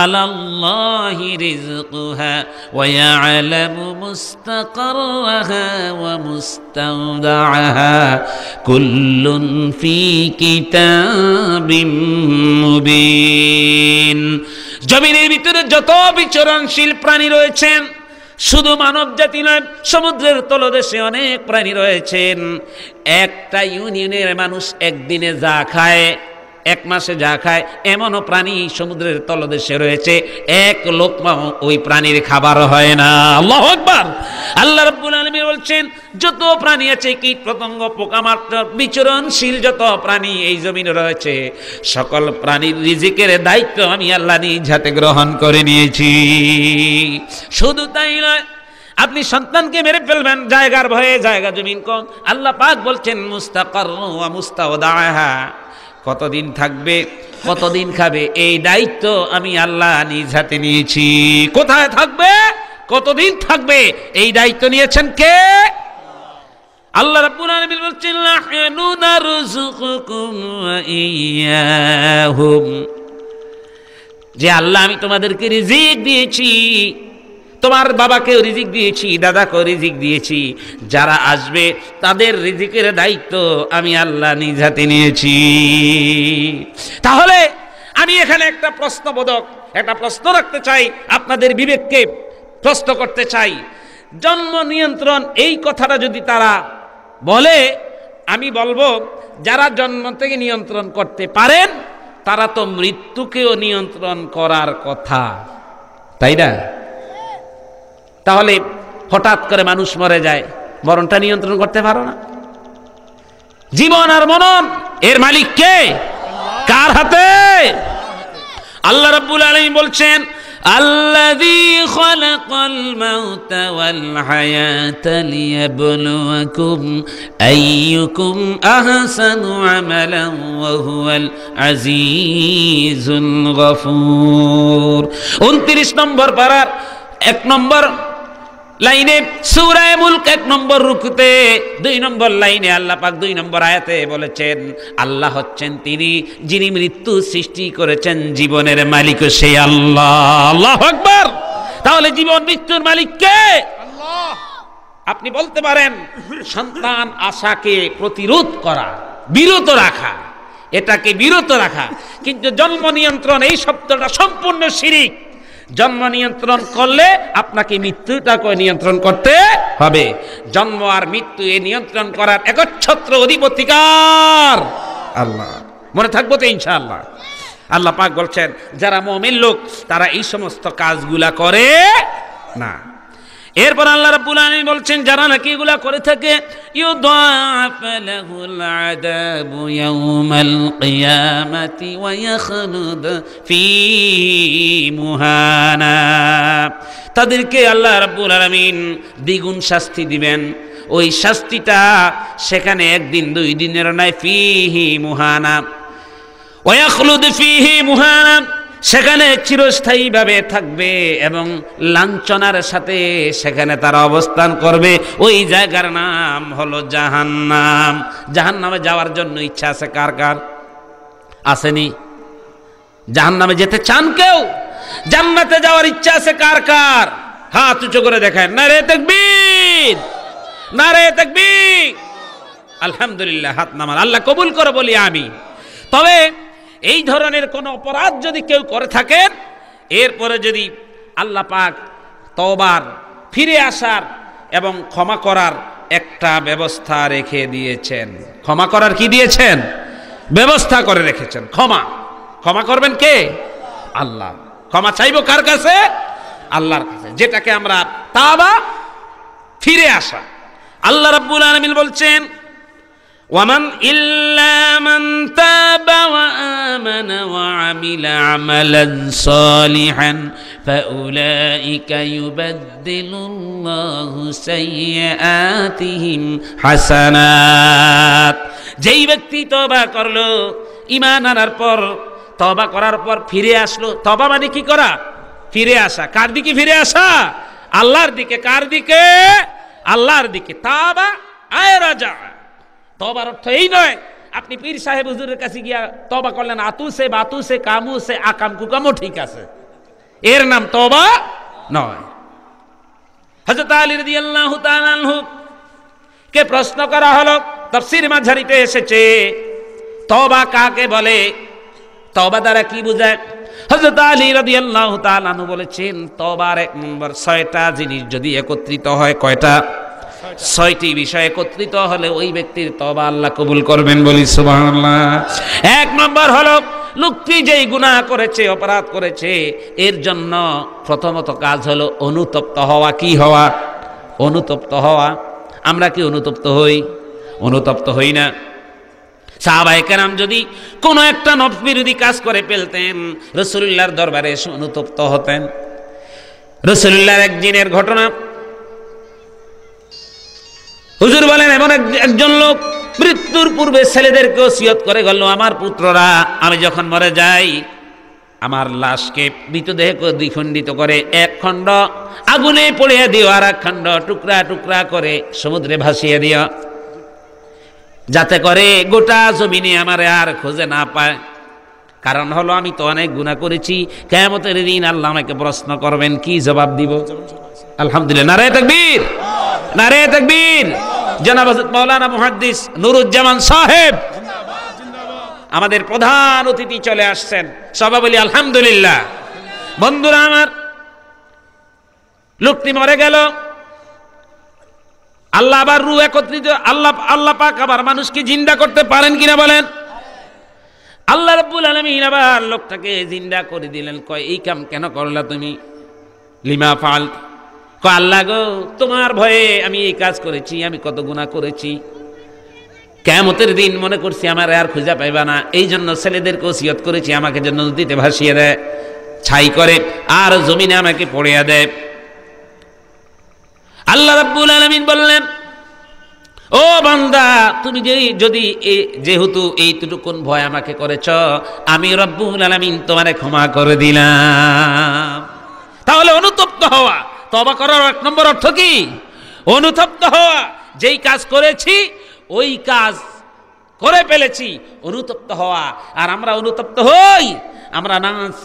আলাল্লাহি রিজকুহা ওয়া ইয়ালামু মুস্তাকাররাহা ওয়া মুস্তাওদাআহা কুল্লুন ফি কিতাবিম মুবিন। জমিনের ভিতরে যত বিচরণশীল প্রাণী রয়েছেন, শুধু মানব জাতি নয়, সমুদ্রের তলদেশে অনেক প্রাণী রয়েছেন। একটা ইউনিয়নের মানুষ একদিনে যা খায়, 1 মাসে যা খায়, এমনও প্রাণী সমুদ্রের তলদেশে রয়েছে, 1 লোকমা ওই প্রাণীর খাবার হয় না। আল্লাহু আকবার। আল্লাহ রাব্বুল আলামিন বলছেন, যত প্রাণী আছে, কীট পতঙ্গ, পোকামাকড়, বিচরণশীল যত প্রাণী এই জমিনে রয়েছে, সকল প্রাণীর রিজিকের দায়িত্ব আমি আল্লাহ নিজ হাতে গ্রহণ করে নিয়েছি। শুধু তাই নয়, আপনি সন্তানকে মেরে ফেলবেন জায়গার ভয়ে, জায়গা জমিন কম, আল্লাহ পাক বলছেন মুস্তাকার ওয়া মুস্তাওদাআহা, কতদিন থাকবে, কতদিন খাবে, এই দায়িত্ব আমি আল্লাহ নিজ হাতে নিয়েছি। কোথায় থাকবে, কতদিন থাকবে, এই দায়িত্ব নিয়েছেন কে? আল্লাহ রাব্বুল আলামিন বলছেন, নাহনু নারযুকুকুম ওয়া ইয়্যাহুম, যে আল্লাহ আমি তোমাদেরকে রিজিক দিয়েছি, তোমার বাবাকেও রিজিক দিয়েছি, দাদাকেও রিজিক দিয়েছি, যারা আসবে তাদের রিজিকের দায়িত্ব আমি আল্লাহ নিজ হাতে নিয়েছি। তাহলে আমি এখানে একটা প্রশ্নবোধক একটা প্রশ্ন রাখতে চাই, আপনাদের বিবেককে প্রশ্ন করতে চাই। জন্ম নিয়ন্ত্রণ এই কথাটা যদি তারা বলে, আমি বলবো যারা জন্ম থেকে নিয়ন্ত্রণ করতে পারেন তারা তো মৃত্যুকেও নিয়ন্ত্রণ করার কথা, তাই না? তাহলে হঠাৎ করে মানুষ মরে যায়, মরণটা নিয়ন্ত্রণ করতে পারো না। জীবন আর মরণ এর মালিক কে? কার হাতে? আল্লাহ রাব্বুল আলামিন বলছেন, আল্লাযী খালাকাল মাউতা ওয়াল হায়াতা লিয়াবলুয়াকুম আইয়ুকুম আহসানু আমালান ওয়া হুয়াল আজিজুল গফুর। 29 নম্বর পারার 1 নম্বর লাইনে সূরা মুলক 1 নম্বর রুকুতে 2 নম্বর লাইনে আল্লাহ পাক 2 নম্বর আয়াতে বলেছেন, আল্লাহ হচ্ছেন তিনি যিনি মৃত্যু সৃষ্টি করেছেন, জীবনের মালিক সেই আল্লাহ। আল্লাহু আকবার। তাহলে জীবন মৃত্যুর মালিক কে? আল্লাহ। আপনি বলতে পারেন সন্তান আশাকে প্রতিরোধ করা, বিরত রাখা, এটাকে বিরত রাখা, কিন্তু জন্ম নিয়ন্ত্রণ এই শব্দটা সম্পূর্ণ শিরিক। জন্ম নিয়ন্ত্রণ করলে আপনাকে মৃত্যুটাকে নিয়ন্ত্রণ করতে হবে। জন্ম আর মৃত্যু এই নিয়ন্ত্রণ করার একচ্ছত্র অধিপতিকার আল্লাহ। মনে থাকবো তো ইনশাআল্লাহ। আল্লাহ পাক বলছেন যারা মুমিন লোক তারা এই সমস্ত কাজগুলা করে না। এরপর আল্লাহ রাব্বুল আলামিন বলছেন যারা নাকি এগুলা করে থাকে, ইউদাআফ লাহুল আযাবু ইয়াউমাল কিয়ামাতি ওয়া ইয়াখলুদ ফী মুহানা, তাদেরকে আল্লাহ রাব্বুল আলামিন দ্বিগুণ শাস্তি দিবেন। ওই শাস্তিটা সেখানে একদিন 2 দিনের নয়, ফীহি মুহানা ওয়া ইয়াখলুদ ফীহি মুহানা, সেখানে চিরস্থায়ীভাবে থাকবে এবং লাঞ্ছনার সাথে সেখানে তারা অবস্থান করবে। ওই জায়গার নাম হলো জাহান্নাম। জাহান্নামে যাওয়ার জন্য ইচ্ছা আছে কার কার? আসেনি? জাহান্নামে যেতে চান কেউ? জান্নাতে যাওয়ার ইচ্ছা আছে কার কার? হাত উঁচু করে দেখায়। নারে তাকবীর, নারে তাকবীর। আলহামদুলিল্লাহ, হাত নামান। আল্লাহ কবুল করে বলি আমি। তবে এই ধরনের কোন অপরাধ যদি কেউ করে থাকেন, এরপরে যদি আল্লাহ পাক তওবার, ফিরে আসার এবং ক্ষমা করার একটা ব্যবস্থা রেখে দিয়েছেন। ক্ষমা করার কি দিয়েছেন? ব্যবস্থা করে রেখেছেন। ক্ষমা করবেন কে? আল্লাহ। ক্ষমা চাইবো কার কাছে? আল্লাহর কাছে, যেটাকে আমরা তাওবা, ফিরে আসা। আল্লাহ রাব্বুল আলামিন বলছেন, ومن إلا من تاب وآمن وعمل عملا صالحا فأولئك يبدل الله سيئاتهم حسنات। যেই ব্যক্তি তওবা করলো, ঈমান আনার পর, তওবা করার পর ফিরে আসলো। তওবা মানে কি করা? ফিরে আসা। কার দিকে ফিরে আসা? আল্লাহর দিকে। কার দিকে? আল্লাহর দিকে। তাওবা আয় রাজা। তওবার অর্থ এই নয় আপনি পীর সাহেব হুজুরের কাছে গিয়া তওবা করলেন, আতুসে বাতুসে কামুসে আকাম কুকামও ঠিক আছে, এর নাম তওবা নয়। হযরত আলী রাদিয়াল্লাহু তাআলা আনহু কে প্রশ্ন করা হলো, তাফসীর মাঝারিতে এসেছে, তওবা কাকে বলে? তওবা দ্বারা কি বোঝায়? হযরত আলী রাদিয়াল্লাহু তাআলা আনহু বলেছেন, তওবার 1 নম্বর 6টা জিনিস যদি একত্রিত হয়। কয়টা? 6টি বিষয় একত্রিত হলে ওই ব্যক্তির তওবা আল্লাহ কবুল করবেন, বলি সুবহানাল্লাহ। 1 নম্বর হলো লোকটি যেই গুনাহ করেছে, অপরাধ করেছে, এর জন্য প্রথমত কাজ হলো অনুতপ্ত হওয়া। কি হওয়া? অনুতপ্ত হওয়া। আমরা কি অনুতপ্ত হই? অনুতপ্ত হই না। সাহাবায়ে কেরাম যদি কোনো একটা নফস বিরোধী কাজ করে ফেলতেন, রাসূলুল্লাহর দরবারে এসে অনুতপ্ত হতেন। রাসূলুল্লাহর একদিনের ঘটনা, হুজুর বলেন এমন একজন লোক মৃত্যুর পূর্বে ছেলেদেরকে ওসিয়ত করে গেল, আমার পুত্ররা আমি যখন মরে যাই আমার লাশকে, মৃতদেহকে দ্বিখণ্ডিত করে 1 খণ্ড আগুনে পুড়িয়ে দিও, আর 1 খণ্ড টুকরা টুকরা করে সমুদ্রে ভাসিয়ে দিও, যাতে করে গোটা জমিনে আমারে আর খুঁজে না পায়। কারণ হলো আমি তো অনেক গুনাহ করেছি, কিয়ামতের দিন আল্লাহ আমাকে প্রশ্ন করবেন, কি জবাব দিব? আলহামদুলিল্লাহ, নারে তাকবীর, নারে তাকবীর। জনাব হযরত মাওলানা মুহাদ্দিস নুরুজ্জামান সাহেব আমাদের প্রধান অতিথি চলে আসছেন, সবাই বলি আলহামদুলিল্লাহ। বন্ধুরা আমার, লোকটি মরে গেল, আল্লাহ আবার রূহ একত্রিত, আল্লাহ পাক আবার মানুষকে জিন্দা করতে পারেন কিনা বলেন? আল্লাহ রাব্বুল আলামিন আবার লোকটাকে জিন্দা করে দিলেন। কয়, এই কাম কেন করলা তুমি? লিমা ফাআল, আল্লাহ গো, তোমার ভয়ে আমি এই কাজ করেছি, আমি কত গুনাহ করেছি, কিয়ামতের দিন মনে করছি আমার আর খুঁজে পাইবা না, এই জন্য ছেলেদেরকে ওসিয়ত করেছি আমাকে যেন নদীতে ভাসিয়ে দেয়, ছাই করে, আর জমিনে আমাকে পড়িয়ে দেয়। আল্লাহ রাব্বুল আলামিন বললেন, ও বান্দা, তুমি যদি যেহেতু এইটুকুন ভয় আমাকে করেছ, আমি রব্বুল আলামিন তোমারে ক্ষমা করে দিলাম। তাহলে অনুতপ্ত হওয়া, তওবা করার এক নম্বর অর্থ কি? অনুতপ্ত হওয়া। যেই কাজ করেছি ওই কাজ করে ফেলেছি, অনুতপ্ত হওয়া। আর আমরা অনুতপ্ত হই, আমরা নাচ,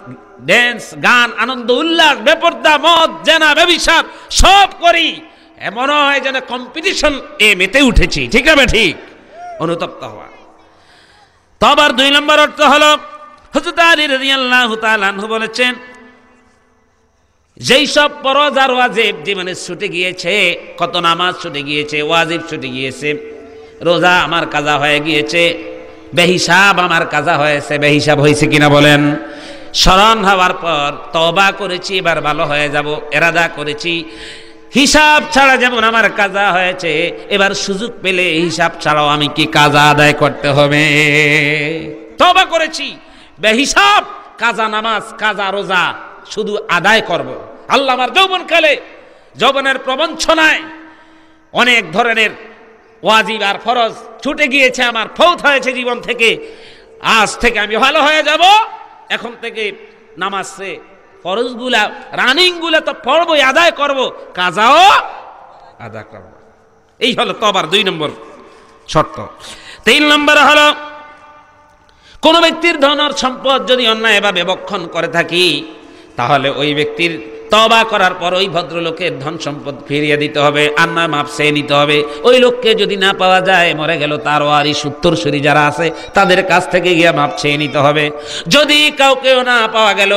ড্যান্স, গান, আনন্দ, উল্লাস, বেপরদা, মদ, জেনা, ব্যভিচার সব করি, এমন হয় যেন কম্পিটিশন এ মেতে উঠেছি, ঠিক না? ঠিক। অনুতপ্ত হওয়া। তওবার 2 নম্বর অর্থ হলো, হযরত আলী রাদিয়াল্লাহু তাআলা আনহু বলেছেন, যেই সব ফরজ আর ওয়াজিব জীবনে ছুটে গিয়েছে, কত নামাজ ছুটে গিয়েছে, ওয়াজিব ছুটে গিয়েছে, রোজা আমার কাজা হয়ে গিয়েছে, বেহিসাব আমার কাজা হয়েছে, বেহিসাব হয়েছে কিনা বলেন? স্মরণ হওয়ার পর তওবা করেছি, এবার ভালো হয়ে যাব, ইরাদা করেছি, হিসাব ছাড়া যেমন আমার কাজা হয়েছে, এবার সুযোগ পেলে হিসাব ছাড়াও আমি কি কাজা আদায় করতে হবে। তওবা করেছি, বেহিসাব কাজা নামাজ, কাজা রোজা শুধু আদায় করব। আল্লাহ আমার যৌবনকালে, যৌবনের প্রবঞ্চনায় অনেক ধরনের ওয়াজিব আর ফরজ ছুটে গিয়েছে, আমার ফৌত হয়েছে জীবন থেকে, আজ থেকে আমি ভালো হয়ে যাব, এখন থেকে নামাজে ফরজগুলা, রানিংগুলা তো পড়বই, আদায় করব, কাজাও আদায় করব। এই হলো তওবার 2 নম্বর শর্ত। 3 নম্বর হলো, কোন ব্যক্তির ধন আর সম্পদ যদি অন্যায়ভাবে ভক্ষণ করে থাকি, তাহলে ওই ব্যক্তির তওবা করার পর ওই ভদ্রলোকের ধন সম্পদ ফিরিয়ে দিতে হবে, আন্না মাপ চেয়ে নিতে হবে। ওই লোককে যদি না পাওয়া যায়, মরে গেল, তার ওয়ারিশ উত্তরসূরি যারা আছে তাদের কাছ থেকে গিয়ে মাপ চেয়ে নিতে হবে। যদি কাউকেও না পাওয়া গেল,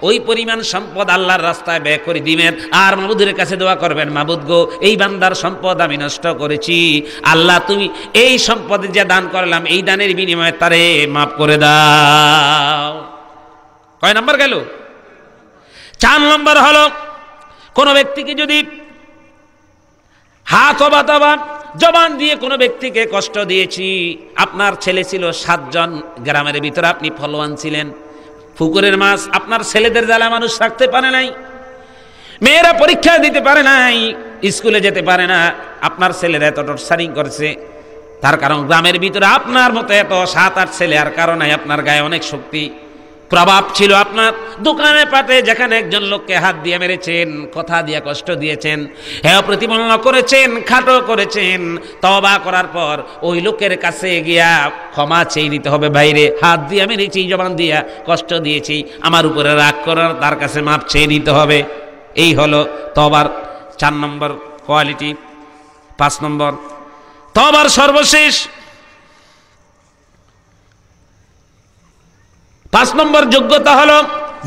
ওই পরিমাণ সম্পদ আল্লাহর রাস্তায় ব্যয় করে দিবেন, আর মাবুদের কাছে দোয়া করবেন, মাবুদ গো, এই বান্দার সম্পদ আমি নষ্ট করেছি, আল্লাহ তুমি এই সম্পদ যে দান করলাম, এই দানের বিনিময়ে তারে মাপ করে দাও। কয় নাম্বার গেল? 4 নম্বর হলো, কোন ব্যক্তিকে যদি হাত অথবা জবান দিয়ে কোনো ব্যক্তিকে কষ্ট দিয়েছি, আপনার ছেলে ছিল 7 জন, গ্রামের ভিতরে আপনি ফলোয়ান ছিলেন, পুকুরের মাছ, আপনার ছেলেদের জ্বালা মানুষ থাকতে পারে নাই, মেয়েরা পরীক্ষা দিতে পারে নাই, স্কুলে যেতে পারে না, আপনার ছেলেরা এত টর্চারিং করছে, তার কারণ গ্রামের ভিতরে আপনার মতো এত 7-8 ছেলে আর কারণ নাই, আপনার গায়ে অনেক শক্তি প্রভাব ছিল, আপনার দোকানে পাটে যেখানে একজন লোককে হাত দিয়ে মেরেছেন, কথা দিয়ে কষ্ট দিয়েছেন, হ্যাঁ প্রতিমূল্য করেছেন, খাটো করেছেন, তওবা করার পর ওই লোকের কাছে গিয়া ক্ষমা চেয়ে নিতে হবে, বাইরে হাত দিয়ে মেরেছি, জবান দিয়া কষ্ট দিয়েছি, আমার উপরে রাগ করার, তার কাছে মাপ চেয়ে নিতে হবে। এই হলো তওবার 4 নম্বর কোয়ালিটি। 5 নম্বর, তওবার সর্বশেষ 5 নম্বর যোগ্যতা হলো,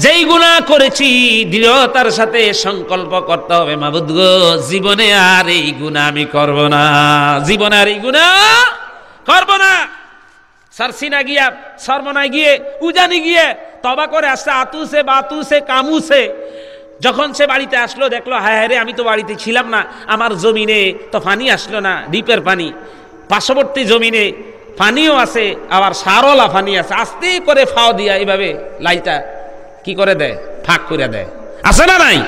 যেই গুনাহ করেছি দৃঢ়তার সাথে সংকল্প করতে হবে, মাবুদ গো, জীবনে আর এই গুনাহ আমি করব না, জীবনে আর এই গুনাহ করব না। সারসিনা গিয়া, সরমনায় গিয়ে, উজানি গিয়ে তওবা করে আসছে, আতুসে বাতুসে কামুসে, যখন সে বাড়িতে আসলো, দেখলো হায় হায় রে, আমি তো বাড়িতে ছিলাম না, আমার জমিনে তো পানি আসলো না, ডিপের পানি, পার্শ্ববর্তী জমিনে পানিও আছে, আবার সারলা পানি আছে, আস্তে করে ফাও দিয়া এইভাবে লাইটা কি করে দেয়, ফাঁক করে দেয়, আছে না নাই?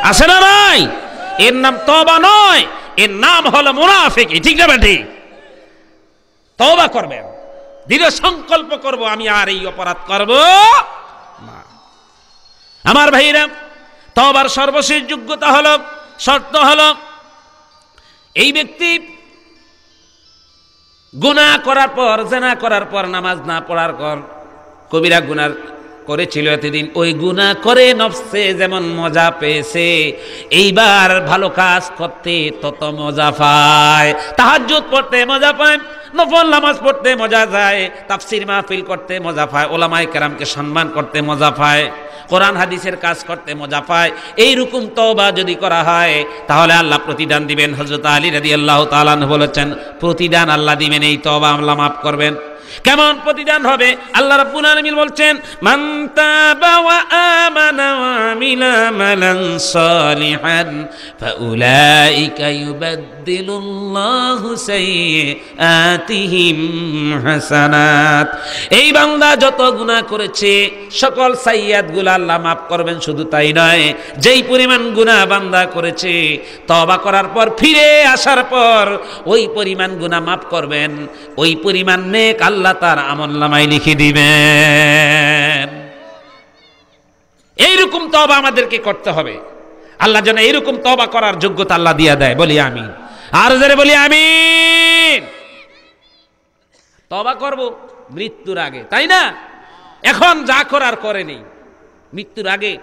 আছে না নাই? এর নাম তওবা নয়, এর নাম হলো মুনাফিকি, ঠিক না ঠিক? তওবা করবেন, দৃঢ় সংকল্প করব, আমি আর এই অপরাধ করব না। আমার ভাইরা, তওবার সর্বশেষ যোগ্যতা হলো, শর্ত হলো, এই ব্যক্তি গুনাহ করার পর, জেনা করার পর, নামাজ না পড়ার পর, কবিরা গুনাহ করেছিল এতদিন, ওই গুনাহ করে নফসে যেমন মজা পেয়েছে, এইবার ভালো কাজ করতে তত মজা পায়। তাহাজ্জুদ পড়তে মজা পায়, নফল নামাজ পড়তে মজা যায়, তাফসীর মাহফিল করতে মজা পায়, ওলামায়ে কেরামকে সম্মান করতে মজা পায়, কোরআন হাদিসের কাজ করতে মজা পায়। এইরকম তওবা যদি করা হয়, তাহলে আল্লাহ প্রতিদান দিবেন। হযরত আলী রাদিয়াল্লাহু তাআলা আনহু বলেছেন, প্রতিদান আল্লাহ দিবেন, এই তওবা আল্লাহ মাফ করবেন। কেমন প্রতিদান হবে? আল্লাহ রাব্বুল আলামিন বলছেন, মান তাবা ওয়া আমানা ওয়া আমিলা আমালান সালিহান ফাউলাইকা ইউবাদদিলুল্লাহু সাইয়্যাতিহিম হাসানাত। এই বান্দা যত গুনাহ করেছে সকল সাইয়্যাতগুলো আল্লাহ মাফ করবেন। শুধু তাই নয়, যেই পরিমাণ গুনাহ বান্দা করেছে তওবা করার পর, ফিরে আসার পর ওই পরিমাণ গুনাহ মাফ করবেন, ওই পরিমাণ নেক আল্লাহ তার আমলনামায় লিখে দিবেন। এইরকম তওবা আমাদেরকে করতে হবে। আল্লাহ যেন এইরকম তওবা করার যোগ্যতা আল্লাহ দিয়া দেয়। বলি আমিন। আর যারা বলি আমিন। তওবা করব মৃত্যুর আগে, তাই না? এখন যা করার করে নেই, মৃত্যুর আগে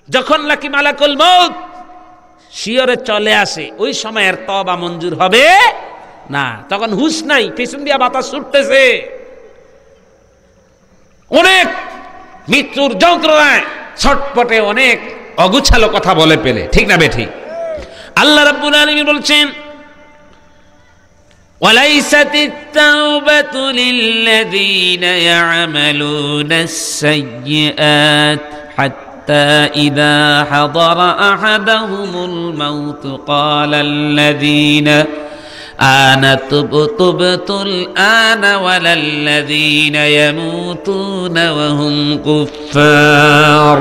যখন লাকি মালাকুল মউত শিয়রে চলে আসে, ওই সময়ের তওবা মঞ্জুর হবে না। তখন হুঁশ নাই, পেছন দিয়া বাতাস ছুটতেছে, অনেক মৃত্যুর যন্ত্রণায় ছটপটে অনেক অগুছালো কথা বলে পেলে, ঠিক না বেঠিক? আল্লাহ রাব্বুল আলামিন বলছেন, ওয়ালাইসাতিত তাওবাতু লিল্লাযীনা ইয়ামালুনাস সাইয়্যাত হাত্তা ইযা হাদারা আহাদাহুমুল মাউত ক্বালাল্লাযীনা আনা তুবতুল আনা ওয়ালাল্লাযীনা ইয়ামুতুনা ওয়া হুম কুফফার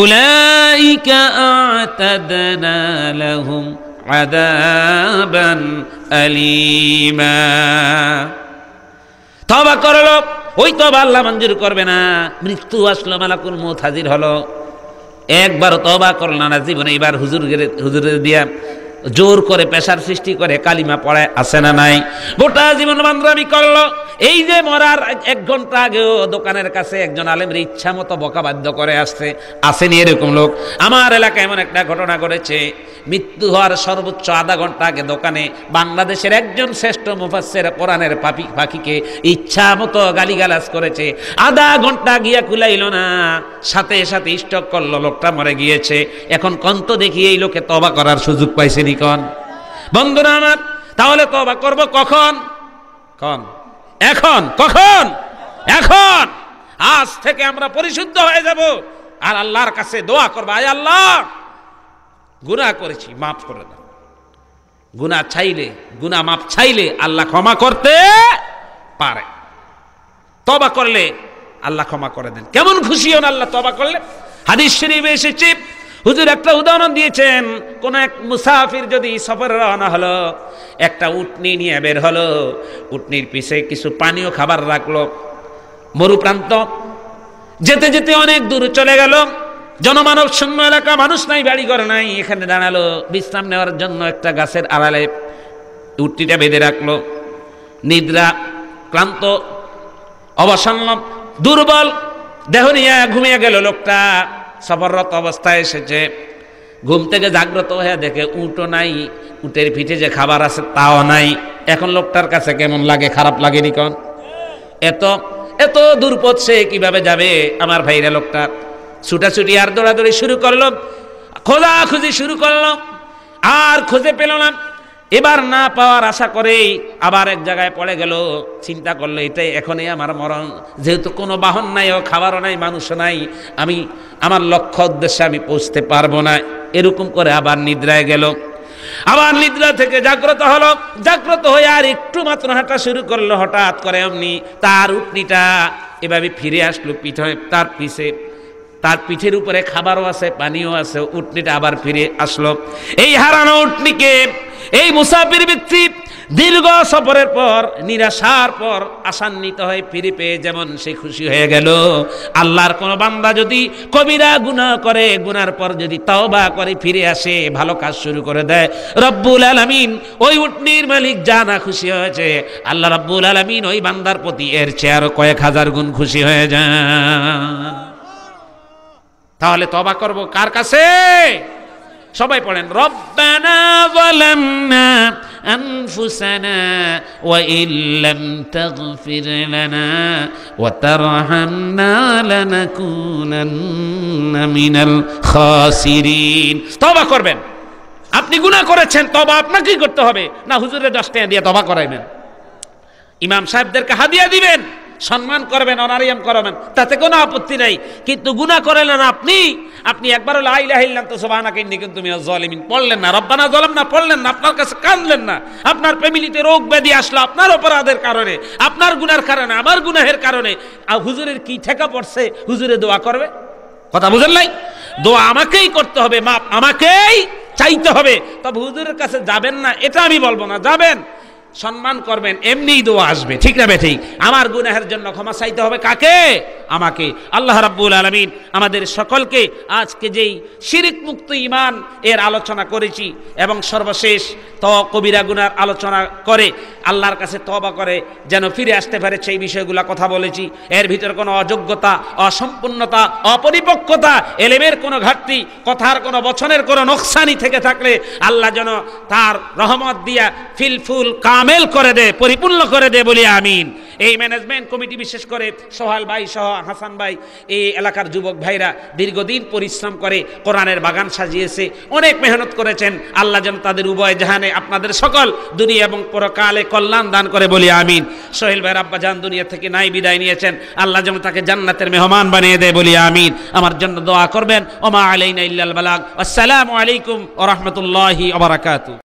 উলাইকা আ'তাদনা লাহুম আযাবান আলীমা। তওবা করলো, ওই তওবা আল্লাহ মঞ্জুর করবে না। মৃত্যু আসলো, মালাকুল মউত হাজির হলো, একবার তওবা করলো না জীবনে, এবার হুজুরের দিয়া জোর করে পেশার সৃষ্টি করে কালিমা পড়ায়, আছে না নাই? গোটা জীবন বান্দরামি করলো। এই যে মরার 1 ঘন্টা আগেও দোকানের কাছে একজন আলেমের ইচ্ছা মতো বকা বাধ্য করে আসছে, আসেনি এরকম লোক? আমার এলাকায় এমন একটা ঘটনা ঘটেছে, মৃত্যু হওয়ার সর্বোচ্চ আধা ঘন্টা আগে দোকানে বাংলাদেশের একজন শ্রেষ্ঠ মুফাসসির কোরআনের পাখিকে ইচ্ছা মতো গালিগালাজ করেছে। আধা ঘন্টা গিয়া কুলাইল না, সাথে সাথে স্টক করলো, লোকটা মরে গিয়েছে। এখন কন্ত দেখি এই লোকে তওবা করার সুযোগ পাইছে নি? কোন বন্ধুরা আমার, তাহলে তওবা করব কখন? এখন। কখন? এখন। আজ থেকে আমরা পরিশুদ্ধ হয়ে যাব আর আল্লাহর কাছে দোয়া করব, আয় আল্লাহ গুনাহ করেছি, মাফ করে দাও। গুনাহ মাফ চাইলে আল্লাহ ক্ষমা করতে পারে। তওবা করলে আল্লাহ ক্ষমা করে দেন। কেমন খুশি হন আল্লাহ তওবা করলে? হাদিস শরীফে এসেছে, হুজুর একটা উদাহরণ দিয়েছেন, কোন এক মুসাফির যদি সফরে রওনা হলো, একটা উটনি নিয়ে বের হলো, উটনির পিছে কিছু পানীয় খাবার রাখলো, মরুপ্রান্ত, যেতে যেতে অনেক দূর চলে গেল, জনমানব শূন্য এলাকা, মানুষ নাই, বাড়িঘর নাই, এখানে দাঁড়ালো বিশ্রাম নেওয়ার জন্য একটা গাছের আড়ালে উটনিটা বেঁধে রাখলো। নিদ্রা, ক্লান্ত, অবসন্ন, দুর্বল দেহ নিয়ে ঘুমিয়ে গেল লোকটা। সফররত অবস্থায় এসেছে, ঘুম থেকে জাগ্রত হয়ে দেখে উটও নাই, উটের পিঠে যে খাবার আছে তাও নাই। এখন লোকটার কাছে কেমন লাগে? খারাপ লাগেনি? কোন এত দূরপথ সে কিভাবে যাবে? আমার ভাইরা লোকটা ছুটাছুটি আর দৌড়াদৌড়ি শুরু করলো, খোঁজাখুঁজি শুরু করলো, আর খুঁজে পেল না। এবার না পাওয়ার আশা করেই আবার এক জায়গায় পড়ে গেল। চিন্তা করলো এটাই এখনই আমার মরণ, যেহেতু কোনো বাহন নাই, ও খাবারও নাই, মানুষও নাই, আমি আমার লক্ষ্য উদ্দেশ্যে আমি পৌঁছতে পারবো না। এরকম করে আবার নিদ্রায় গেল। আবার নিদ্রা থেকে জাগ্রত হলো, জাগ্রত হয়ে আর একটু মাত্র হাঁটা শুরু করলো, হঠাৎ করে অমনি তার উটনিটা এভাবে ফিরে আসলো পিঠে, তার পিঠের উপরে খাবারও আছে, পানিও আছে। উটনিটা আবার ফিরে আসলো। এই হারানো উটনিকে এই মুসাফির ব্যক্তি দীর্ঘ সফরের পর, নিরাশার পর আশান্বিত হয়ে ফিরে পেয়ে যেমন সে খুশি হয়ে গেল, আল্লাহর কোন বান্দা যদি কবিরা গুনাহ করে, গুনার পর যদি তওবা করে ফিরে আসে, ভালো কাজ শুরু করে দেয়, রব্বুল আলামিন ওই উটনির মালিক জানা খুশি হয়েছে, আল্লাহ রব্বুল আলামিন ওই বান্দার প্রতি এর চেয়ে আরো কয়েক হাজার গুণ খুশি হয়ে যায়। তাহলে তওবা করব কার কাছে? সবাই পড়েন, রব্বানা যালামনা আনফুসানা ওয়া ইল্লাম তাগফির লানা ওয়া তারহামনা লানাকুনান্না মিনাল খাসিরিন। তওবা করবেন। আপনি গুনাহ করেছেন, তওবা আপনাকেই করতে হবে, না হুজুরের 10 টাকা দিয়ে তওবা করাইবেন? ইমাম সাহেবদেরকে হাদিয়া দিবেন, সম্মান করবেন, অনারিয়াম করবেন, তাতে কোনো আপত্তি নাই। কিন্তু গুনাহ করলেন আপনি একবার লা ইলাহা ইল্লাল্লাহ সুবহানাকা ইন্নী কুনতু মিনাজ জালিমিন পড়লেন না, রব্বানা যালামনা পড়লেন না, আপনার কাছে কাঁদলেন না, আপনার ফ্যামিলিতে রোগ ব্যাধি আসলো আপনার অপরাধের কারণে, আপনার গুনাহের কারণে, আমার গুনাহের কারণে, আর হুজুরের কি ঠেকা পড়ছে হুজুরে দোয়া করবে? কথা বুঝেন নাই? দোয়া আমাকেই করতে হবে, মাপ আমাকেই চাইতে হবে। তবে হুজুরের কাছে যাবেন না এটা আমি বলবো না, যাবেন, সম্মান করবেন, এমনিই দোয়া আসবে, ঠিক না বেঠিক? আমার গুনাহের জন্য ক্ষমা চাইতে হবে কাকে? আমাকে। আল্লাহ রাব্বুল আলামিন আমাদের সকলকে আজকে যেই শিরক মুক্ত ঈমান এর আলোচনা করেছি এবং সর্বশেষ কবিরা গুনার আলোচনা করে আল্লাহর কাছে তওবা করে যেন ফিরে আসতে পারে সেই বিষয়গুলো কথা বলেছি। এর ভিতর কোনো অযোগ্যতা, অসম্পূর্ণতা, অপরিপক্কতা, এলেমের কোনো ঘাটতি, কথার কোনো বচনের কোনো নোকসানি থেকে থাকলে আল্লাহ যেন তার রহমত দিয়া ফিলফুল কামেল করে দে, পরিপূর্ণ করে দে বলি আমিন। এই ম্যানেজমেন্ট কমিটি বিশেষ করে সোহাল ভাই সহ হাসান ভাই, এই এলাকার যুবক ভাইরা দীর্ঘদিন পরিশ্রম করে কোরআনের বাগান সাজিয়েছে, অনেক মেহনত করেছেন। আল্লাহ যেন তাদের উভয় জাহানে আপনাদের সকল দুনিয়া এবং পরকালে কল্যাণ দান করে বলি আমিন। সোহেল ভাইয়ের আব্বা জান দুনিয়া থেকে নাই বিদায় নিয়েছেন, আল্লাহ যেন তাকে জান্নাতের মেহমান বানিয়ে দেয় বলি আমিন। আমার জন্য দোয়া করবেন। ওমা আলাইনা ইল্লাল বালাগ। আসসালামু আলাইকুম ওয়া রাহমাতুল্লাহি ওয়া বারাকাতুহু।